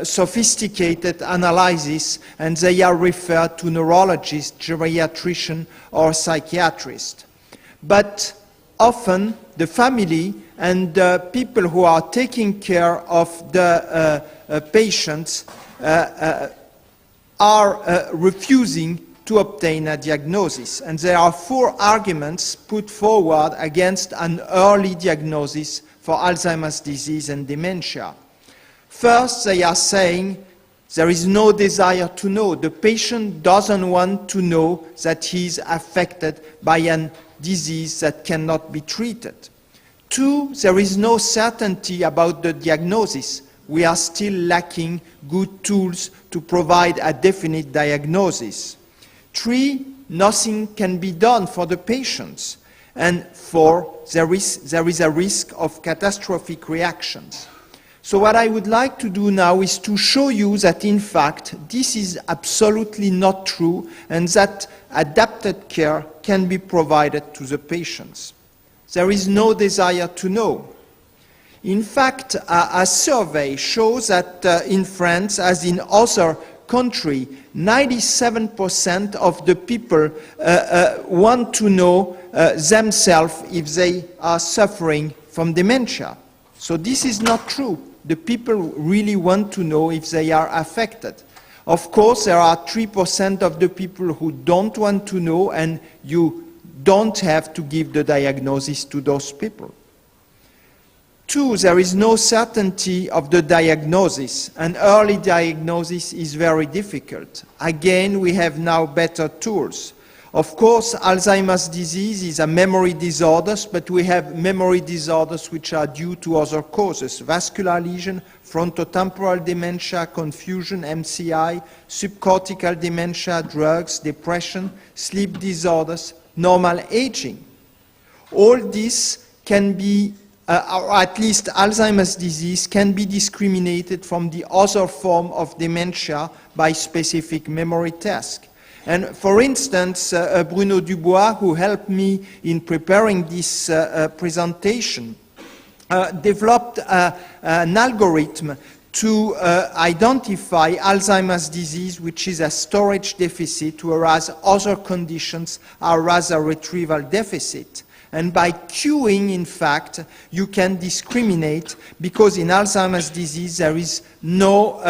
sophisticated analysis, and they are referred to neurologists, geriatrician, or psychiatrist. But often the family and the people who are taking care of the patients are refusing to obtain a diagnosis. And there are 4 arguments put forward against an early diagnosis for Alzheimer's disease and dementia. First, they are saying there is no desire to know. The patient doesn't want to know that he is affected by a disease that cannot be treated. 2, there is no certainty about the diagnosis. We are still lacking good tools to provide a definite diagnosis. 3, nothing can be done for the patients. And 4, there is a risk of catastrophic reactions. So what I would like to do now is to show you that, in fact, this is absolutely not true, and that adapted care can be provided to the patients. There is no desire to know. In fact, a survey shows that in France, as in other countries, 97% of the people want to know themselves if they are suffering from dementia. So this is not true. The people really want to know if they are affected. Of course, there are 3% of the people who don't want to know, and you don't have to give the diagnosis to those people. 2, there is no certainty of the diagnosis, and early diagnosis is very difficult. Again, we have now better tools. Of course, Alzheimer's disease is a memory disorder, but we have memory disorders which are due to other causes: vascular lesion, frontotemporal dementia, confusion, MCI, subcortical dementia, drugs, depression, sleep disorders, normal aging. All this can be, or at least Alzheimer's disease, can be discriminated from the other form of dementia by specific memory tasks. And for instance, Bruno Dubois, who helped me in preparing this presentation, developed an algorithm to identify Alzheimer's disease, which is a storage deficit, whereas other conditions are rather retrieval deficit. And by queuing, in fact, you can discriminate, because in Alzheimer's disease there is no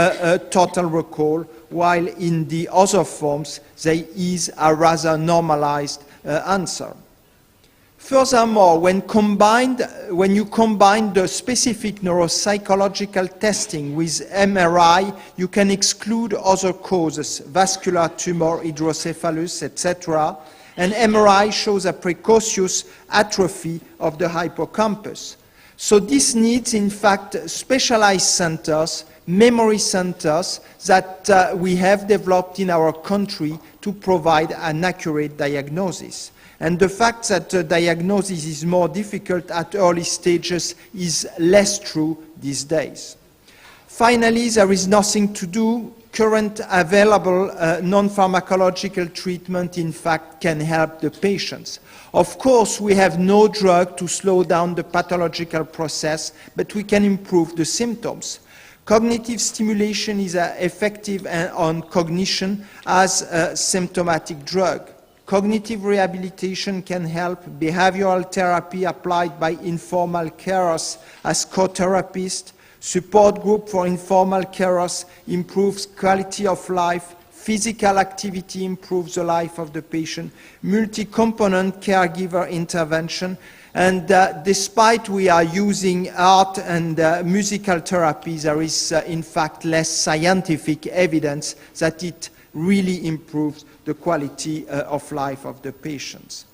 total recall, while in the other forms there is a rather normalized answer. Furthermore, when you combine the specific neuropsychological testing with MRI, you can exclude other causes, vascular tumor, hydrocephalus, etc. And MRI shows a precocious atrophy of the hippocampus. So this needs, in fact, specialized centers, memory centers that we have developed in our country to provide an accurate diagnosis. And the fact that the diagnosis is more difficult at early stages is less true these days. Finally, there is nothing to do. Current available non-pharmacological treatment, in fact, can help the patients. Of course, we have no drug to slow down the pathological process, but we can improve the symptoms. Cognitive stimulation is effective on cognition as a symptomatic drug. Cognitive rehabilitation can help. Behavioral therapy applied by informal carers as co-therapists. Support group for informal carers improves quality of life. Physical activity improves the life of the patient. Multi-component caregiver intervention. And despite we are using art and musical therapy, there is in fact less scientific evidence that it really improves the quality of life of the patients.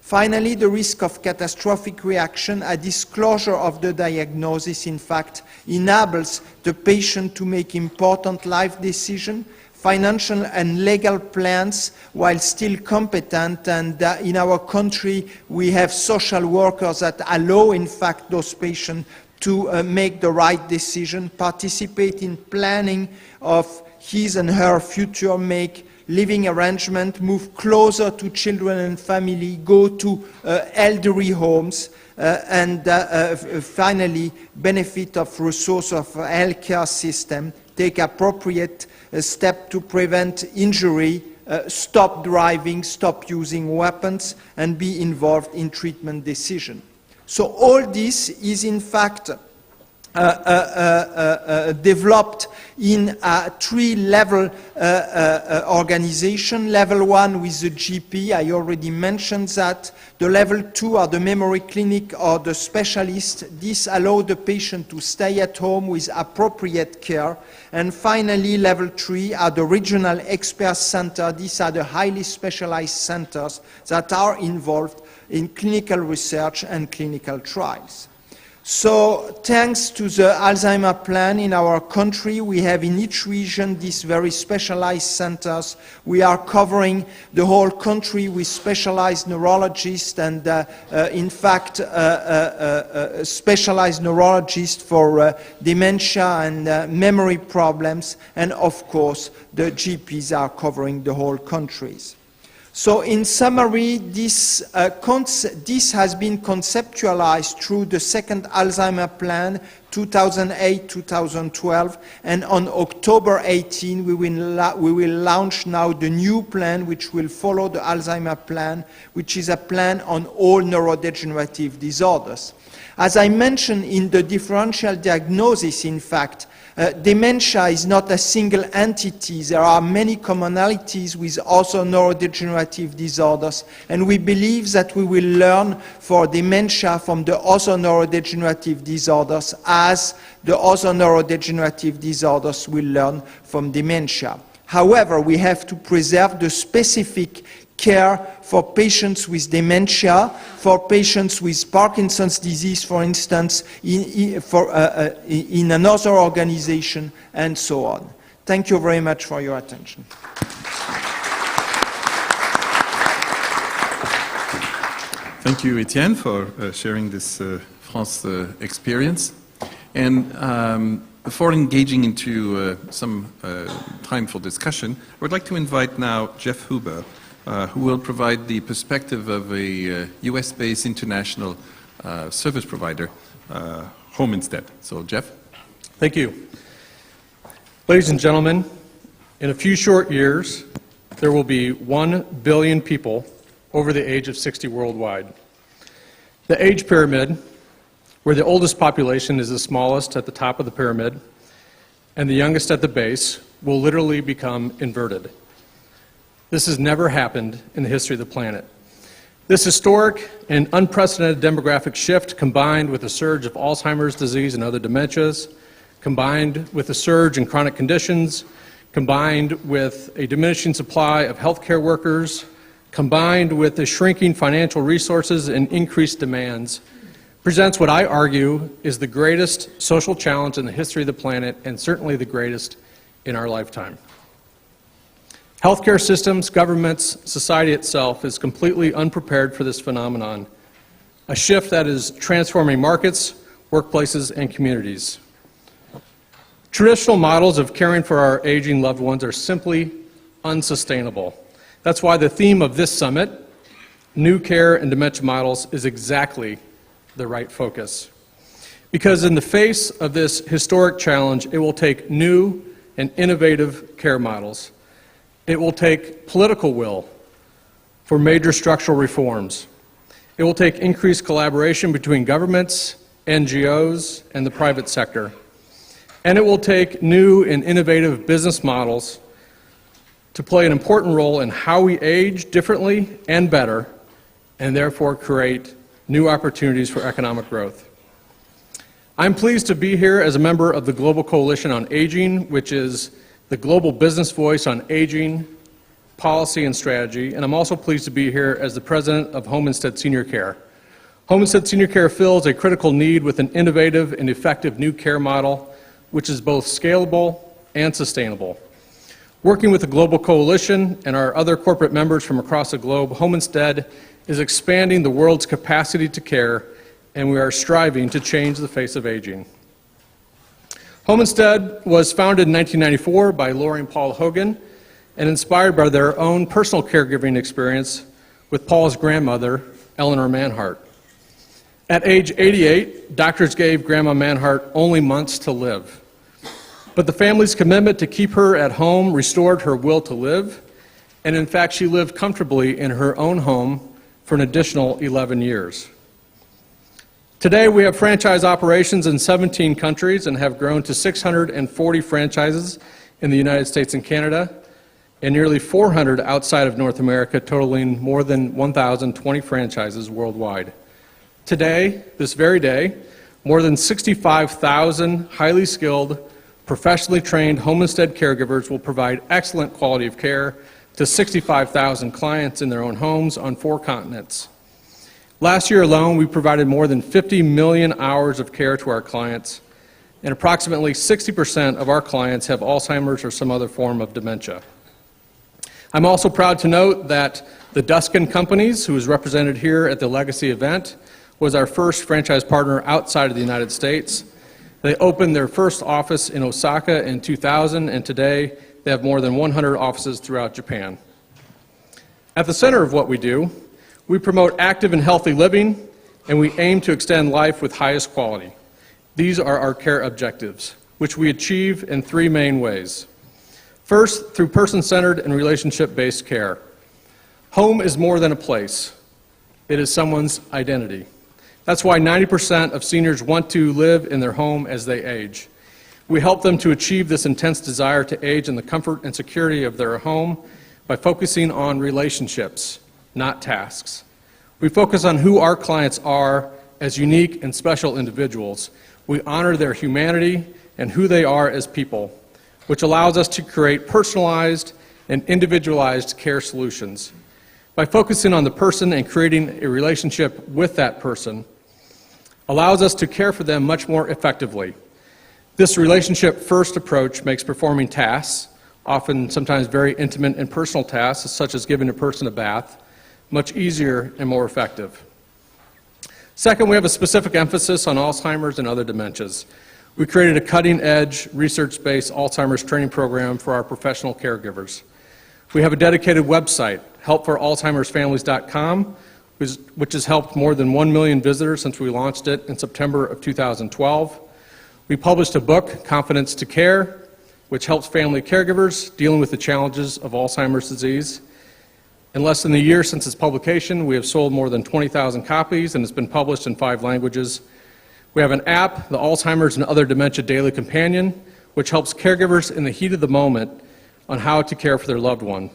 Finally, the risk of catastrophic reaction, a disclosure of the diagnosis, in fact, enables the patient to make important life decisions, financial and legal plans while still competent. And in our country, we have social workers that allow, in fact, those patients to make the right decision, participate in planning of his and her future, make living arrangement, move closer to children and family, go to elderly homes, and finally benefit of resource of healthcare system, take appropriate step to prevent injury, stop driving, stop using weapons, and be involved in treatment decision. So all this is in fact developed in a three-level organization. Level 1 with the GP, I already mentioned that. The level 2 are the memory clinic or the specialist. This allows the patient to stay at home with appropriate care. And finally, level 3 are the regional expert center. These are the highly specialized centers that are involved in clinical research and clinical trials. So thanks to the Alzheimer plan in our country, we have in each region these very specialized centers. We are covering the whole country with specialized neurologists and in fact specialized neurologists for dementia and memory problems, and of course the GPs are covering the whole countries. So in summary, this has been conceptualized through the second Alzheimer plan, 2008-2012, and on October 18 we will launch now the new plan which will follow the Alzheimer plan, which is a plan on all neurodegenerative disorders. As I mentioned in the differential diagnosis, in fact, dementia is not a single entity. There are many commonalities with other neurodegenerative disorders, and we believe that we will learn for dementia from the other neurodegenerative disorders as the other neurodegenerative disorders will learn from dementia. However, we have to preserve the specific care for patients with dementia, for patients with Parkinson's disease, for instance, in another organization, and so on. Thank you very much for your attention. Thank you, Etienne, for sharing this France experience. And before engaging into some time for discussion, I would like to invite now Jeff Huber, who will provide the perspective of a US-based international service provider, Home Instead. So, Jeff. Thank you. Ladies and gentlemen, in a few short years, there will be 1 billion people over the age of 60 worldwide. The age pyramid, where the oldest population is the smallest at the top of the pyramid and the youngest at the base, will literally become inverted. This has never happened in the history of the planet. This historic and unprecedented demographic shift, combined with a surge of Alzheimer's disease and other dementias, combined with a surge in chronic conditions, combined with a diminishing supply of healthcare workers, combined with the shrinking financial resources and increased demands, presents what I argue is the greatest social challenge in the history of the planet, and certainly the greatest in our lifetime. Healthcare systems, governments, society itself is completely unprepared for this phenomenon, a shift that is transforming markets, workplaces, and communities. Traditional models of caring for our aging loved ones are simply unsustainable. That's why the theme of this summit, New Care and Dementia Models, is exactly the right focus. Because in the face of this historic challenge, it will take new and innovative care models. It will take political will for major structural reforms. It will take increased collaboration between governments, NGOs, and the private sector. And it will take new and innovative business models to play an important role in how we age differently and better, and therefore create new opportunities for economic growth. I'm pleased to be here as a member of the Global Coalition on Aging, which is the global business voice on aging, policy, and strategy, and I'm also pleased to be here as the president of Home Instead Senior Care. Home Instead Senior Care fills a critical need with an innovative and effective new care model, which is both scalable and sustainable. Working with the Global Coalition and our other corporate members from across the globe, Home Instead is expanding the world's capacity to care, and we are striving to change the face of aging. Home Instead was founded in 1994 by Lori and Paul Hogan and inspired by their own personal caregiving experience with Paul's grandmother, Eleanor Manhart. At age 88, doctors gave Grandma Manhart only months to live. But the family's commitment to keep her at home restored her will to live, and in fact, she lived comfortably in her own home for an additional 11 years. Today, we have franchise operations in 17 countries and have grown to 640 franchises in the United States and Canada, and nearly 400 outside of North America, totaling more than 1,020 franchises worldwide. Today, this very day, more than 65,000 highly skilled, professionally trained Home Instead caregivers will provide excellent quality of care to 65,000 clients in their own homes on 4 continents. Last year alone, we provided more than 50 million hours of care to our clients, and approximately 60% of our clients have Alzheimer's or some other form of dementia. I'm also proud to note that the Duskin Companies, who is represented here at the Legacy event, was our first franchise partner outside of the United States. They opened their first office in Osaka in 2000, and today they have more than 100 offices throughout Japan. At the center of what we do, we promote active and healthy living, and we aim to extend life with highest quality. These are our care objectives, which we achieve in 3 main ways. First, through person-centered and relationship-based care. Home is more than a place. It is someone's identity. That's why 90% of seniors want to live in their home as they age. We help them to achieve this intense desire to age in the comfort and security of their home by focusing on relationships, not tasks. We focus on who our clients are as unique and special individuals. We honor their humanity and who they are as people, which allows us to create personalized and individualized care solutions. by focusing on the person and creating a relationship with that person allows us to care for them much more effectively. This relationship-first approach makes performing tasks, often sometimes very intimate and personal tasks, such as giving a person a bath, much easier and more effective. Second, we have a specific emphasis on Alzheimer's and other dementias. We created a cutting-edge, research-based Alzheimer's training program for our professional caregivers. We have a dedicated website, helpforalzheimersfamilies.com, which has helped more than 1 million visitors since we launched it in September of 2012. We published a book, Confidence to Care, which helps family caregivers dealing with the challenges of Alzheimer's disease. In less than a year since its publication, we have sold more than 20,000 copies and it's been published in 5 languages. We have an app, the Alzheimer's and Other Dementia Daily Companion, which helps caregivers in the heat of the moment on how to care for their loved one.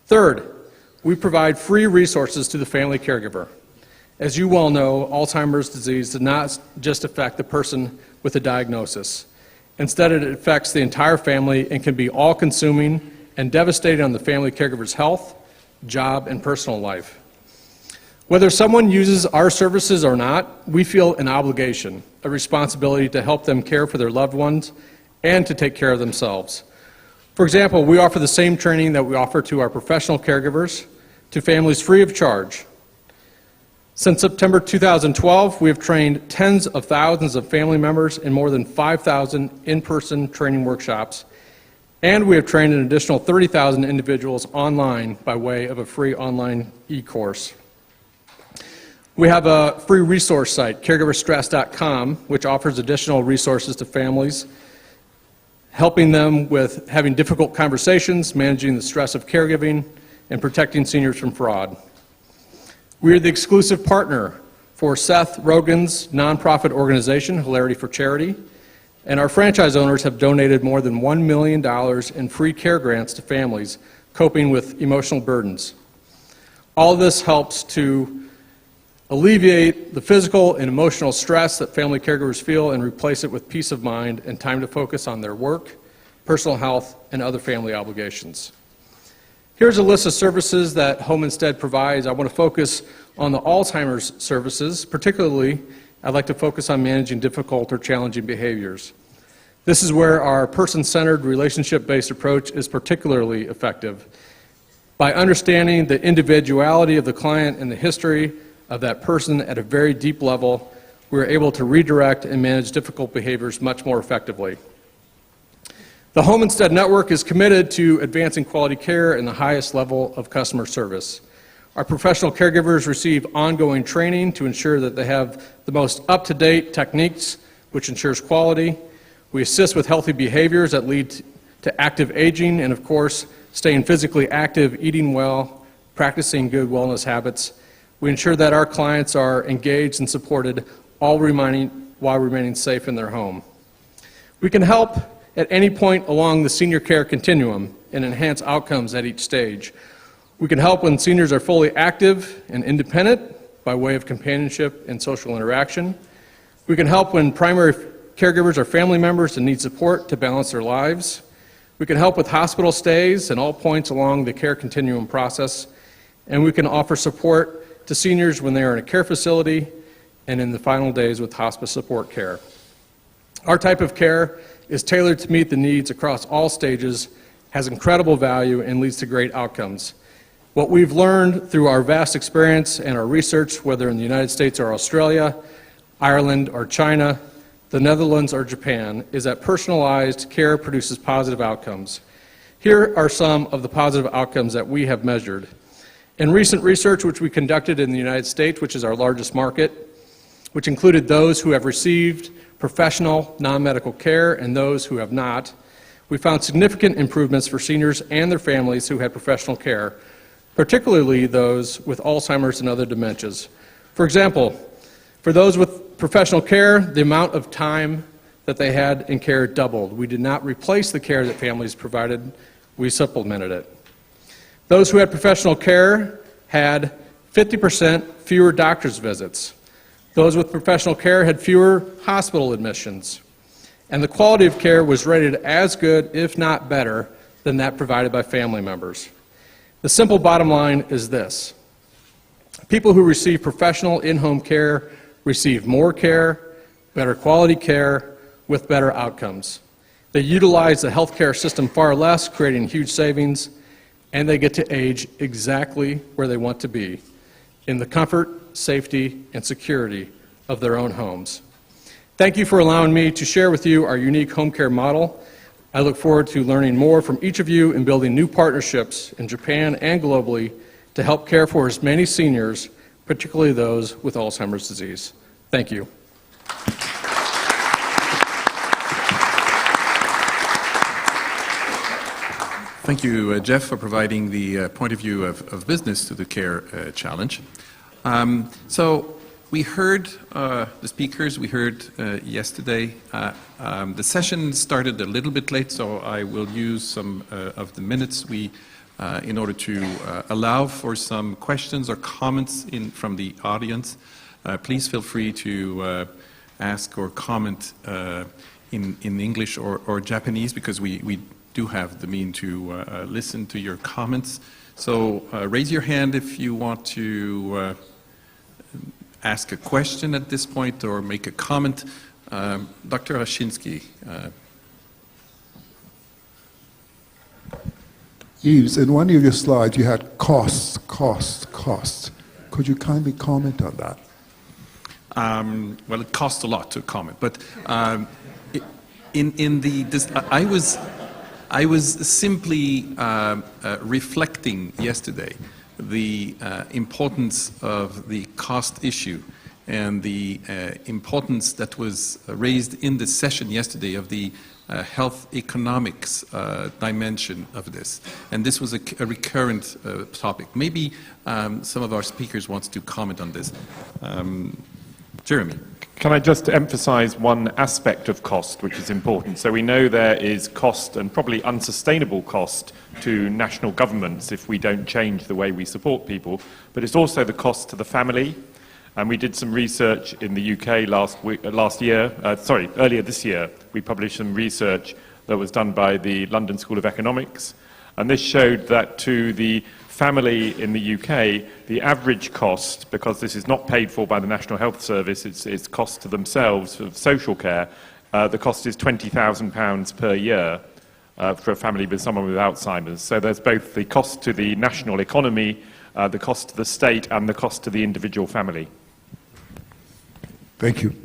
Third, we provide free resources to the family caregiver. As you well know, Alzheimer's disease does not just affect the person with a diagnosis. Instead, it affects the entire family and can be all-consuming and devastating on the family caregiver's health, job, and personal life. Whether someone uses our services or not, we feel an obligation, a responsibility to help them care for their loved ones and to take care of themselves. For example, we offer the same training that we offer to our professional caregivers to families free of charge. Since September 2012, we have trained tens of thousands of family members in more than 5,000 in-person training workshops, and we have trained an additional 30,000 individuals online by way of a free online e-course. We have a free resource site, caregiverstress.com, which offers additional resources to families, helping them with having difficult conversations, managing the stress of caregiving, and protecting seniors from fraud. We are the exclusive partner for Seth Rogen's nonprofit organization, Hilarity for Charity, and our franchise owners have donated more than $1 million in free care grants to families coping with emotional burdens. All of this helps to alleviate the physical and emotional stress that family caregivers feel and replace it with peace of mind and time to focus on their work, personal health, and other family obligations. Here's a list of services that Home Instead provides. I want to focus on the Alzheimer's services. Particularly, I'd like to focus on managing difficult or challenging behaviors. This is where our person-centered, relationship-based approach is particularly effective. By understanding the individuality of the client and the history of that person at a very deep level, we're able to redirect and manage difficult behaviors much more effectively. The Home Instead Network is committed to advancing quality care and the highest level of customer service. Our professional caregivers receive ongoing training to ensure that they have the most up-to-date techniques, which ensures quality. We assist with healthy behaviors that lead to active aging and, of course, staying physically active, eating well, practicing good wellness habits. We ensure that our clients are engaged and supported, while remaining safe in their home. We can help at any point along the senior care continuum and enhance outcomes at each stage. We can help when seniors are fully active and independent by way of companionship and social interaction. We can help when primary caregivers are family members and need support to balance their lives. We can help with hospital stays and all points along the care continuum process. And we can offer support to seniors when they are in a care facility and in the final days with hospice support care. Our type of care is tailored to meet the needs across all stages, has incredible value, and leads to great outcomes. What we've learned through our vast experience and our research, whether in the United States or Australia, Ireland or China, the Netherlands or Japan, is that personalized care produces positive outcomes. Here are some of the positive outcomes that we have measured. In recent research which we conducted in the United States, which is our largest market, which included those who have received professional non-medical care and those who have not, we found significant improvements for seniors and their families who had professional care, particularly those with Alzheimer's and other dementias. For example, for those with professional care, the amount of time that they had in care doubled. We did not replace the care that families provided, we supplemented it. Those who had professional care had 50% fewer doctor's visits. Those with professional care had fewer hospital admissions. And the quality of care was rated as good, if not better, than that provided by family members. The simple bottom line is this. People who receive professional in-home care receive more care, better quality care, with better outcomes. They utilize the healthcare system far less, creating huge savings, and they get to age exactly where they want to be, in the comfort, safety, and security of their own homes. Thank you for allowing me to share with you our unique home care model. I look forward to learning more from each of you and building new partnerships in Japan and globally to help care for as many seniors, particularly those with Alzheimer's disease. Thank you. Thank you, Jeff, for providing the point of view of business to the care challenge. So we heard the speakers, we heard yesterday. The session started a little bit late, so I will use some of the minutes in order to allow for some questions or comments from the audience. Please feel free to ask or comment in English or Japanese, because we do have the means to listen to your comments. So raise your hand if you want to ask a question at this point or make a comment. Dr. Hashinsky. Yves, in one of your slides you had costs. Could you kindly comment on that? Well, it costs a lot to comment, but I was simply reflecting yesterday the importance of the cost issue and the importance that was raised in the session yesterday of the health economics dimension of this. And this was a recurrent topic. Maybe some of our speakers want to comment on this. Jeremy. Can I just emphasize one aspect of cost which is important? So we know there is cost, and probably unsustainable cost, to national governments if we don't change the way we support people, but it's also the cost to the family. And we did some research in the UK earlier this year. We published some research that was done by the London School of Economics, and this showed that to the family in the UK, the average cost, because this is not paid for by the National Health Service, it's cost to themselves of social care, the cost is £20,000 per year for a family with someone with Alzheimer's. So there's both the cost to the national economy, the cost to the state, and the cost to the individual family. Thank you.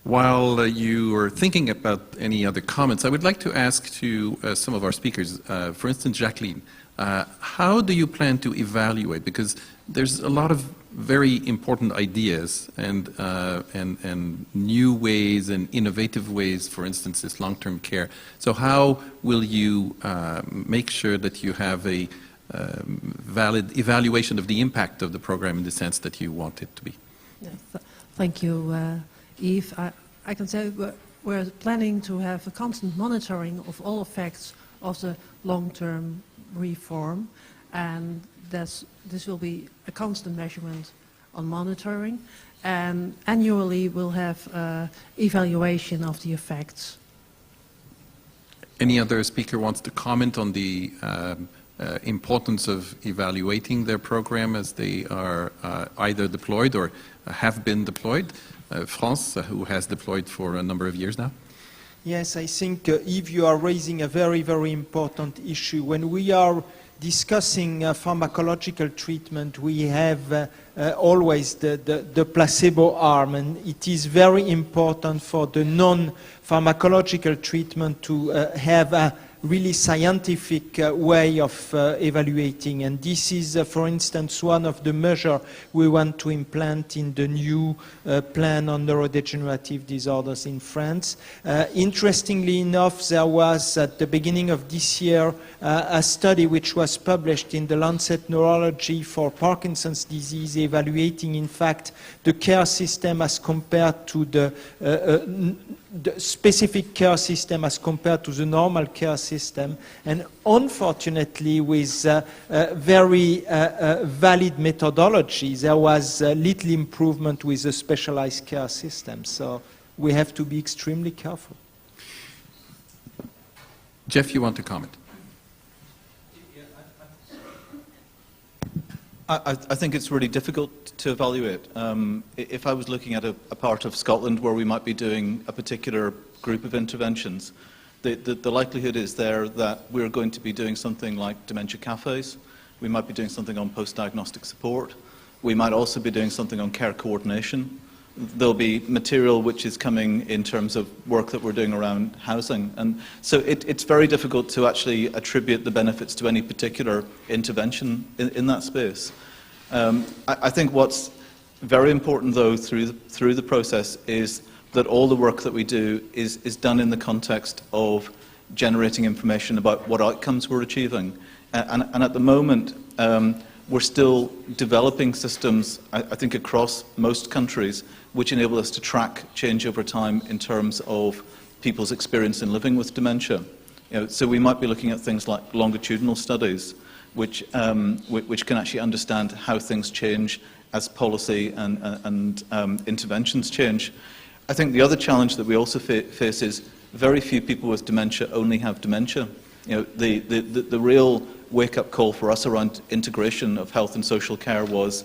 While you are thinking about any other comments, I would like to ask to some of our speakers, for instance, Jacqueline, how do you plan to evaluate? Because there's a lot of very important ideas and new ways and innovative ways, for instance, this long-term care. So how will you make sure that you have a valid evaluation of the impact of the program in the sense that you want it to be? Yeah, thank you, Yves. I can say we're planning to have a constant monitoring of all effects of the long-term reform, and this will be a constant measurement on monitoring, and annually we'll have evaluation of the effects. Any other speaker wants to comment on the importance of evaluating their program as they are either deployed or have been deployed? France, who has deployed for a number of years now? Yes, I think, Yves, you are raising a very, very important issue. When we are discussing pharmacological treatment, we have always the placebo arm, and it is very important for the non-pharmacological treatment to have a really scientific way of evaluating. And this is, for instance, one of the measures we want to implant in the new plan on neurodegenerative disorders in France. Interestingly enough, there was at the beginning of this year a study which was published in the Lancet Neurology for Parkinson's disease, evaluating in fact the care system as compared to the specific care system as compared to the normal care system, and unfortunately with very valid methodology there was little improvement with the specialized care system, so we have to be extremely careful. Jeff, you want to comment? I think it's really difficult to evaluate. If I was looking at a part of Scotland where we might be doing a particular group of interventions, the likelihood is there that we're going to be doing something like dementia cafes. We might be doing something on post-diagnostic support. We might also be doing something on care coordination. There'll be material which is coming in terms of work that we're doing around housing. And so it's very difficult to actually attribute the benefits to any particular intervention in that space. I think what's very important, though, through the process is that all the work that we do is done in the context of generating information about what outcomes we're achieving. And at the moment, we're still developing systems, I think, across most countries, which enable us to track change over time in terms of people's experience in living with dementia. So we might be looking at things like longitudinal studies, which can actually understand how things change as policy and interventions change. I think the other challenge that we also face is very few people with dementia only have dementia. The real wake-up call for us around integration of health and social care was,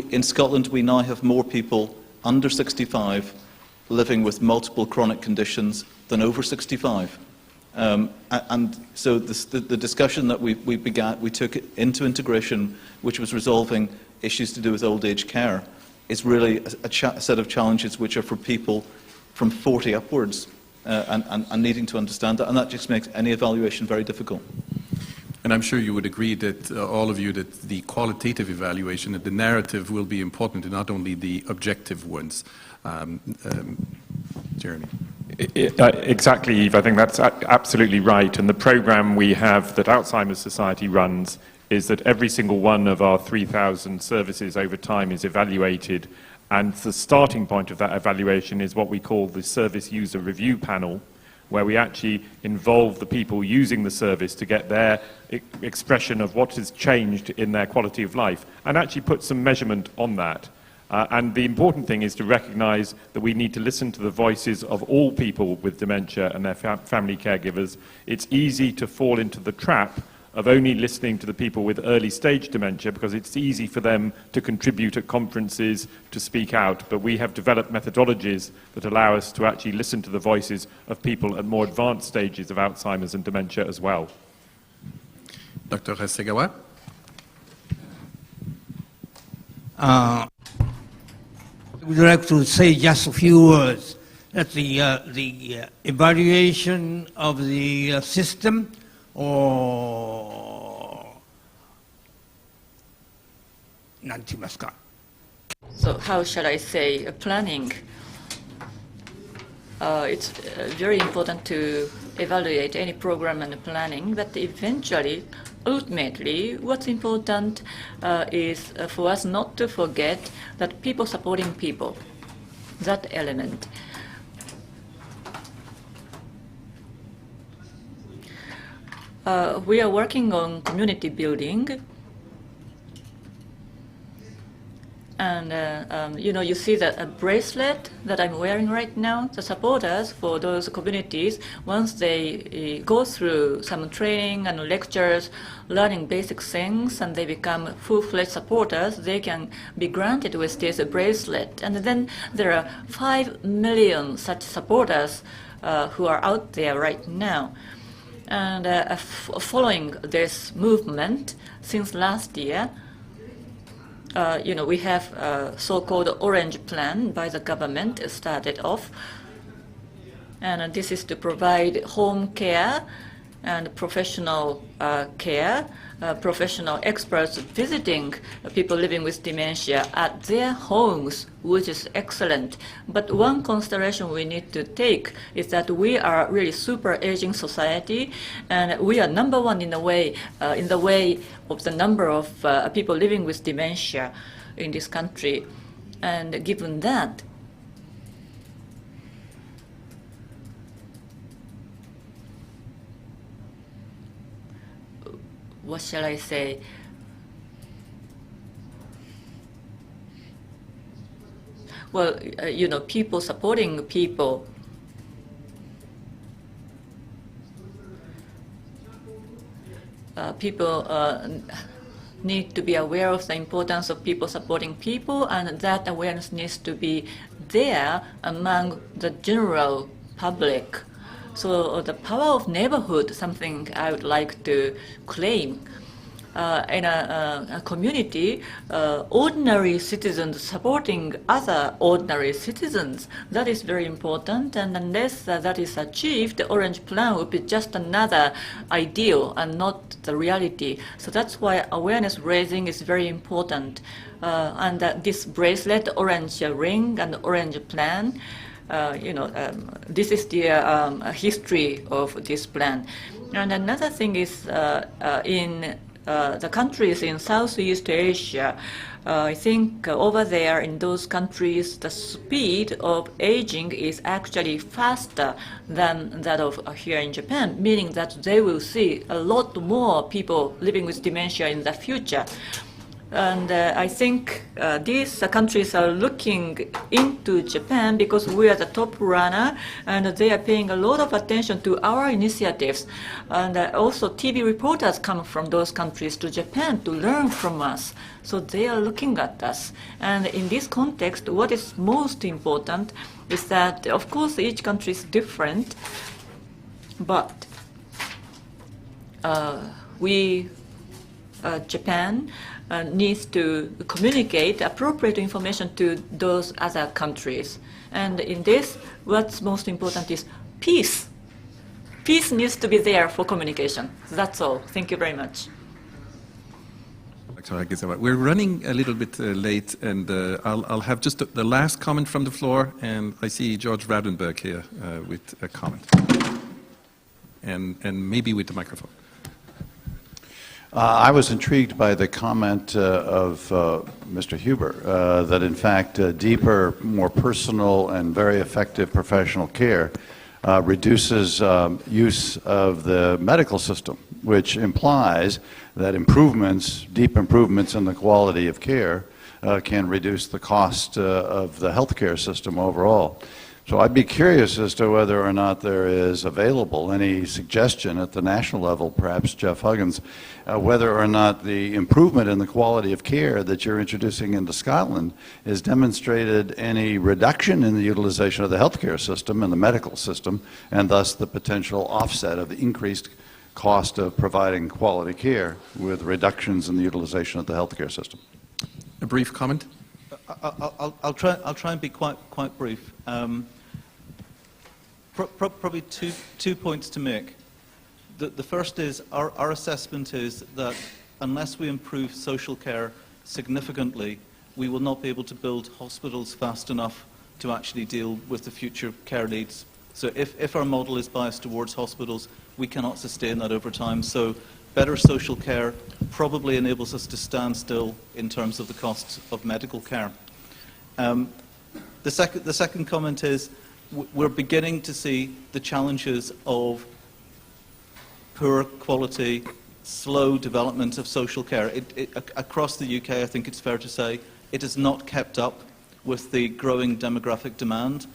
in Scotland we now have more people under 65 living with multiple chronic conditions than over 65. And so the discussion that we took into integration, which was resolving issues to do with old age care, is really a set of challenges which are for people from 40 upwards and needing to understand that, and that just makes any evaluation very difficult. And I'm sure you would agree that all of you, that the qualitative evaluation, that the narrative will be important and not only the objective ones. Jeremy. Exactly, Yves. I think that's absolutely right. And the program we have that Alzheimer's Society runs is that every single one of our 3,000 services over time is evaluated. And the starting point of that evaluation is what we call the Service User Review Panel, where we actually involve the people using the service to get their expression of what has changed in their quality of life and actually put some measurement on that. And the important thing is to recognise that we need to listen to the voices of all people with dementia and their family caregivers. It's easy to fall into the trap of only listening to the people with early stage dementia because it's easy for them to contribute at conferences, to speak out, but we have developed methodologies that allow us to actually listen to the voices of people at more advanced stages of Alzheimer's and dementia as well. Dr. Segawa? Would you like to say just a few words that the evaluation of the system or So how shall I say, planning? It's very important to evaluate any program and planning, but eventually, ultimately, what's important is for us not to forget that people supporting people, that element. We are working on community building, and you see the bracelet that I'm wearing right now. The supporters for those communities, once they go through some training and lectures, learning basic things, and they become full-fledged supporters, they can be granted with this bracelet. And then there are 5 million such supporters who are out there right now. And following this movement, since last year, we have a so-called Orange Plan by the government started off. And this is to provide home care and professional care, professional experts visiting people living with dementia at their homes, which is excellent. But one consideration we need to take is that we are really super aging society, and we are number one in the way of the number of people living with dementia in this country. And given that, what shall I say? Well, people supporting people. need to be aware of the importance of people supporting people, and that awareness needs to be there among the general public. So the power of neighborhood, something I would like to claim. In a community, ordinary citizens supporting other ordinary citizens, that is very important, and unless that is achieved, the Orange Plan would be just another ideal and not the reality. So that's why awareness raising is very important. And this bracelet, orange ring and orange plan, this is the history of this plan. And another thing is in the countries in Southeast Asia, I think over there in those countries, the speed of aging is actually faster than that of here in Japan, meaning that they will see a lot more people living with dementia in the future. And I think these countries are looking into Japan because we are the top runner, and they are paying a lot of attention to our initiatives. And also TV reporters come from those countries to Japan to learn from us. So they are looking at us. And in this context, what is most important is that, of course, each country is different, but Japan needs to communicate appropriate information to those other countries. And in this, what's most important is peace. Peace needs to be there for communication. That's all. Thank you very much. We're running a little bit late, and I'll have just the last comment from the floor, and I see George Radenberg here with a comment. And maybe with the microphone. I was intrigued by the comment of Mr. Huber that in fact deeper, more personal and very effective professional care reduces use of the medical system, which implies that improvements, deep improvements in the quality of care can reduce the cost of the healthcare system overall. So I'd be curious as to whether or not there is available any suggestion at the national level, perhaps Jeff Huggins, whether or not the improvement in the quality of care that you're introducing into Scotland has demonstrated any reduction in the utilization of the healthcare system and the medical system, and thus the potential offset of the increased cost of providing quality care with reductions in the utilization of the healthcare system. A brief comment? I'll try and be quite brief. Probably two points to make. The first is our assessment is that unless we improve social care significantly, we will not be able to build hospitals fast enough to actually deal with the future care needs. So if our model is biased towards hospitals, we cannot sustain that over time. So better social care probably enables us to stand still in terms of the costs of medical care. The second comment is we're beginning to see the challenges of poor quality, slow development of social care. Across the UK, I think it's fair to say, it has not kept up with the growing demographic demand,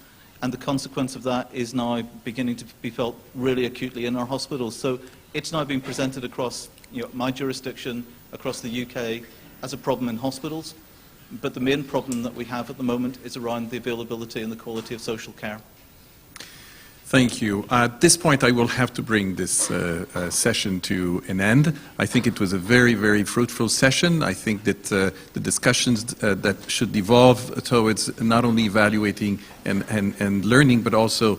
and the consequence of that is now beginning to be felt really acutely in our hospitals. So it's now being presented across my jurisdiction, across the UK, as a problem in hospitals. But the main problem that we have at the moment is around the availability and the quality of social care. Thank you. At this point, I will have to bring this session to an end. I think it was a very, very fruitful session. I think that the discussions that should evolve towards not only evaluating and learning, but also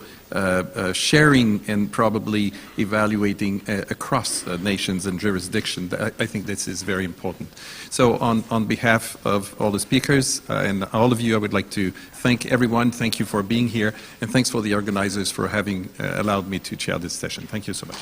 sharing and probably evaluating across nations and jurisdictions. I think this is very important. So on behalf of all the speakers and all of you, I would like to thank everyone. Thank you for being here, and thanks for the organizers for having allowed me to chair this session. Thank you so much.